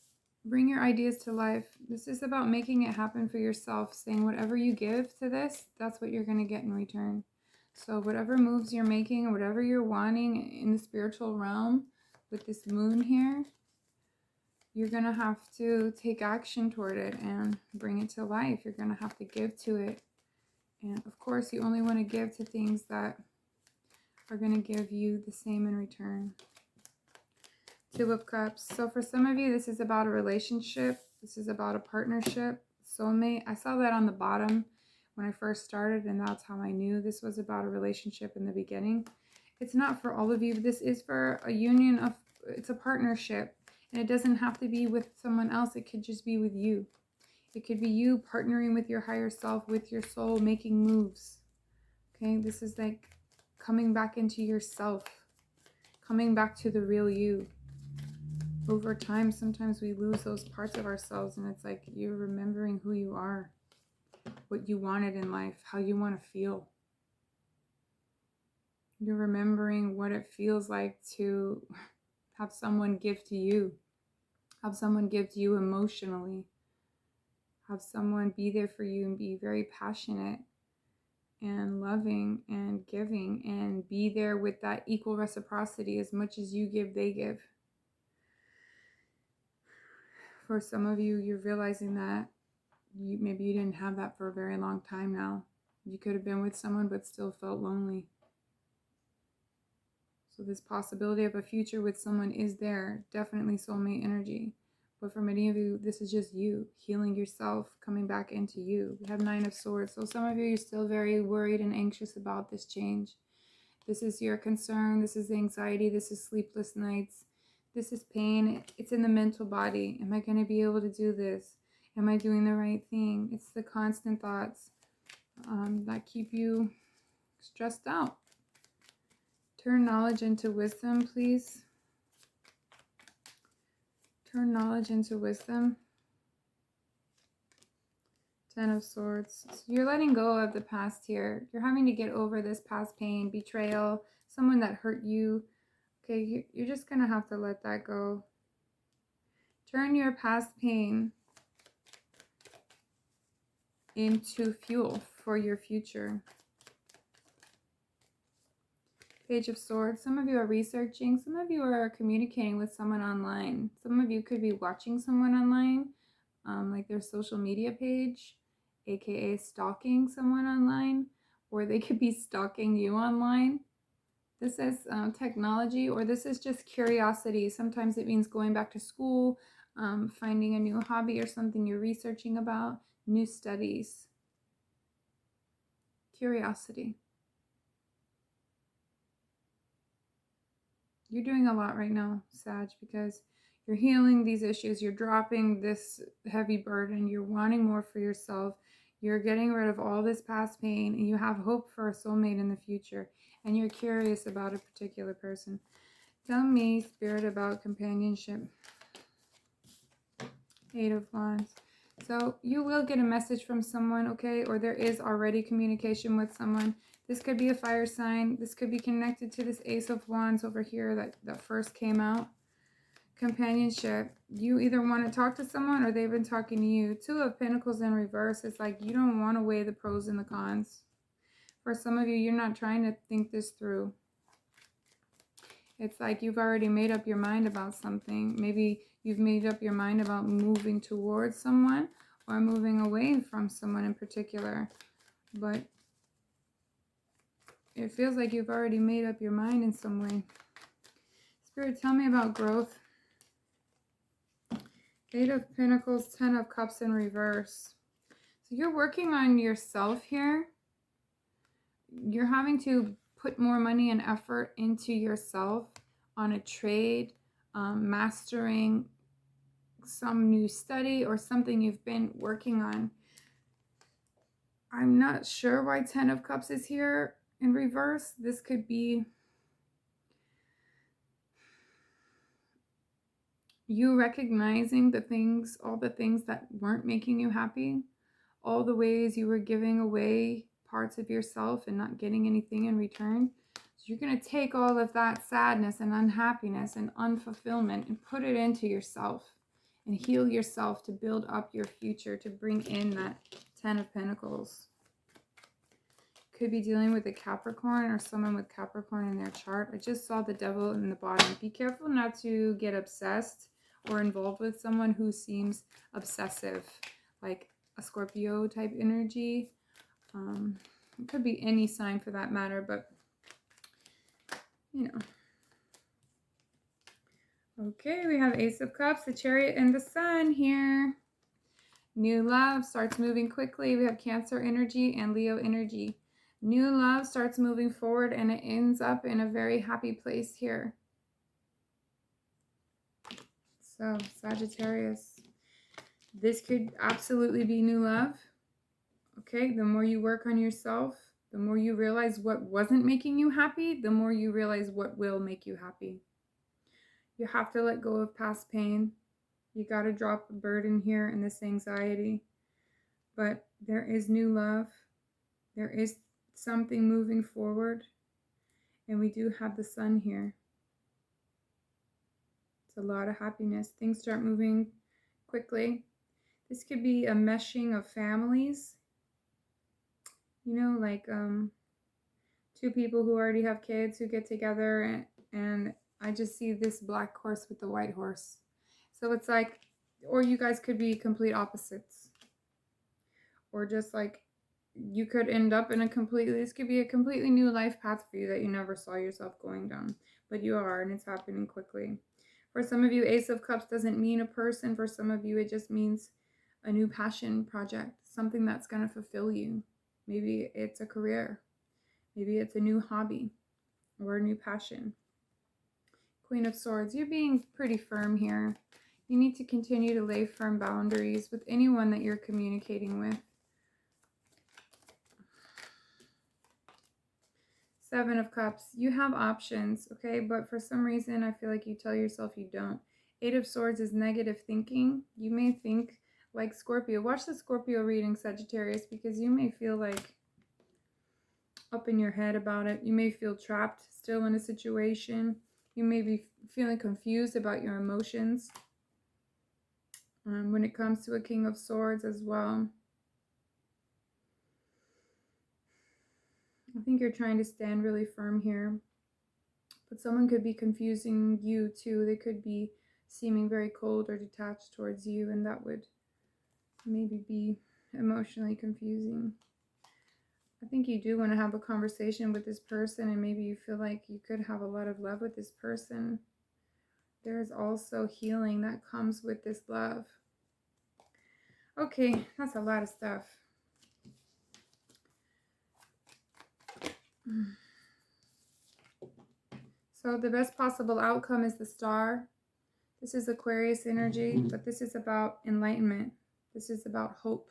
bring your ideas to life. This is about making it happen for yourself, saying whatever you give to this, that's what you're going to get in return. So whatever moves you're making, or whatever you're wanting in the spiritual realm with this moon here, you're going to have to take action toward it and bring it to life. You're going to have to give to it. And of course, you only want to give to things that are going to give you the same in return. Two of Cups. So for some of you, this is about a relationship. This is about a partnership, soulmate. I saw that on the bottom when I first started, and that's how I knew this was about a relationship in the beginning. It's not for all of you, but this is for a union of, it's a partnership. And it doesn't have to be with someone else. It could just be with you. It could be you partnering with your higher self, with your soul, making moves. Okay, this is like coming back into yourself, coming back to the real you. Over time, sometimes we lose those parts of ourselves, and it's like you're remembering who you are, what you wanted in life, how you want to feel. You're remembering what it feels like to have someone give to you, have someone give to you emotionally, have someone be there for you and be very passionate and loving and giving, and be there with that equal reciprocity. As much as you give, they give. For some of you, you're realizing that maybe you didn't have that for a very long time now. You could have been with someone but still felt lonely. So this possibility of a future with someone is there. Definitely soulmate energy. But for many of you, this is just you healing yourself, coming back into you. We have 9 of Swords. So some of you are still very worried and anxious about this change. This is your concern. This is anxiety. This is sleepless nights. This is pain. It's in the mental body. Am I going to be able to do this? Am I doing the right thing? It's the constant thoughts that keep you stressed out. Turn knowledge into wisdom, please. Turn knowledge into wisdom. 10 of Swords. So you're letting go of the past here. You're having to get over this past pain, betrayal, someone that hurt you. Okay, you're just going to have to let that go. Turn your past pain into fuel for your future. Page of Swords. Some of you are researching. Some of you are communicating with someone online. Some of you could be watching someone online, like their social media page, aka stalking someone online, or they could be stalking you online. This is technology, or this is just curiosity. Sometimes it means going back to school, finding a new hobby or something you're researching about, new studies. Curiosity. You're doing a lot right now, Sag, because you're healing these issues. You're dropping this heavy burden. You're wanting more for yourself. You're getting rid of all this past pain, and you have hope for a soulmate in the future, and you're curious about a particular person. Tell me, Spirit, about companionship. 8 of Wands. So you will get a message from someone, okay? Or there is already communication with someone. This could be a fire sign. This could be connected to this Ace of Wands over here that first came out. Companionship. You either want to talk to someone or they've been talking to you. 2 of Pentacles in reverse. It's like you don't want to weigh the pros and the cons. For some of you, you're not trying to think this through. It's like you've already made up your mind about something. Maybe you've made up your mind about moving towards someone or moving away from someone in particular. But it feels like you've already made up your mind in some way. Spirit, tell me about growth. 8 of Pentacles, 10 of Cups in reverse. So you're working on yourself here. You're having to put more money and effort into yourself on a trade, mastering some new study or something you've been working on. I'm not sure why 10 of Cups is here in reverse. This could be you recognizing the things, all the things that weren't making you happy, all the ways you were giving away parts of yourself and not getting anything in return. So you're going to take all of that sadness and unhappiness and unfulfillment and put it into yourself and heal yourself to build up your future, to bring in that 10 of Pentacles. Could be dealing with a Capricorn or someone with Capricorn in their chart. I just saw the devil in the bottom. Be careful not to get obsessed or involved with someone who seems obsessive, like a Scorpio type energy. It could be any sign for that matter, but you know. Okay, we have Ace of Cups, the Chariot, and the Sun here. New love starts moving quickly. We have Cancer energy and Leo energy. New love starts moving forward and it ends up in a very happy place here. So, Sagittarius, this could absolutely be new love. Okay, the more you work on yourself, the more you realize what wasn't making you happy, the more you realize what will make you happy. You have to let go of past pain. You got to drop a burden here and this anxiety. But there is new love. There is something moving forward. And we do have the Sun here. It's a lot of happiness. Things start moving quickly. This could be a meshing of families. You know, like 2 people who already have kids who get together, and I just see this black horse with the white horse. So it's like, or you guys could be complete opposites. Or just like you could end up in this could be a completely new life path for you that you never saw yourself going down, but you are, and it's happening quickly. For some of you, Ace of Cups doesn't mean a person. For some of you, it just means a new passion project, something that's going to fulfill you. Maybe it's a career, maybe it's a new hobby or a new passion. Queen of Swords, you're being pretty firm here. You need to continue to lay firm boundaries with anyone that you're communicating with. Seven of Cups, you have options, okay? But for some reason, I feel like you tell yourself you don't. Eight of Swords is negative thinking. You may think like Scorpio. Watch the Scorpio reading, Sagittarius, because you may feel like up in your head about it. You may feel trapped still in a situation. You may be feeling confused about your emotions. When it comes to a King of Swords as well. I think you're trying to stand really firm here. But someone could be confusing you too. They could be seeming very cold or detached towards you, and that would maybe be emotionally confusing. I think you do want to have a conversation with this person, and maybe you feel like you could have a lot of love with this person. There's also healing that comes with this love. Okay, that's a lot of stuff. So the best possible outcome is the Star. This is Aquarius energy, but this is about enlightenment. This is about hope.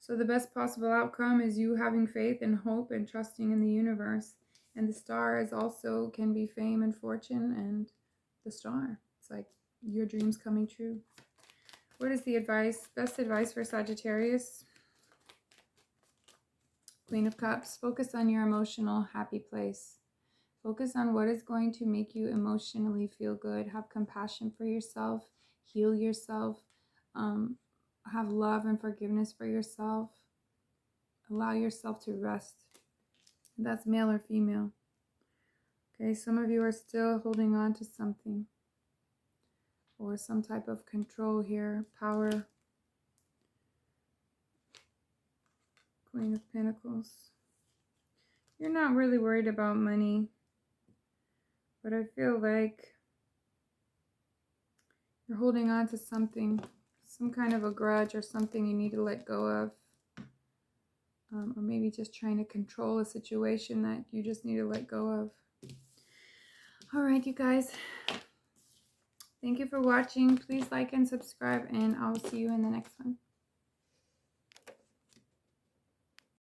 So the best possible outcome is you having faith and hope and trusting in the universe. And the Star is also can be fame and fortune and the Star. It's like your dreams coming true. What is the advice? Best advice for Sagittarius? Queen of Cups. Focus on your emotional happy place. Focus on what is going to make you emotionally feel good. Have compassion for yourself. Heal yourself. Have love and forgiveness for yourself. Allow yourself to rest. That's male or female. Okay, some of you are still holding on to something. Or some type of control here. Power. Queen of Pentacles. You're not really worried about money. But I feel like you're holding on to something. Some kind of a grudge or something you need to let go of. Or maybe just trying to control a situation that you just need to let go of. All right, you guys. Thank you for watching. Please like and subscribe, and I'll see you in the next one.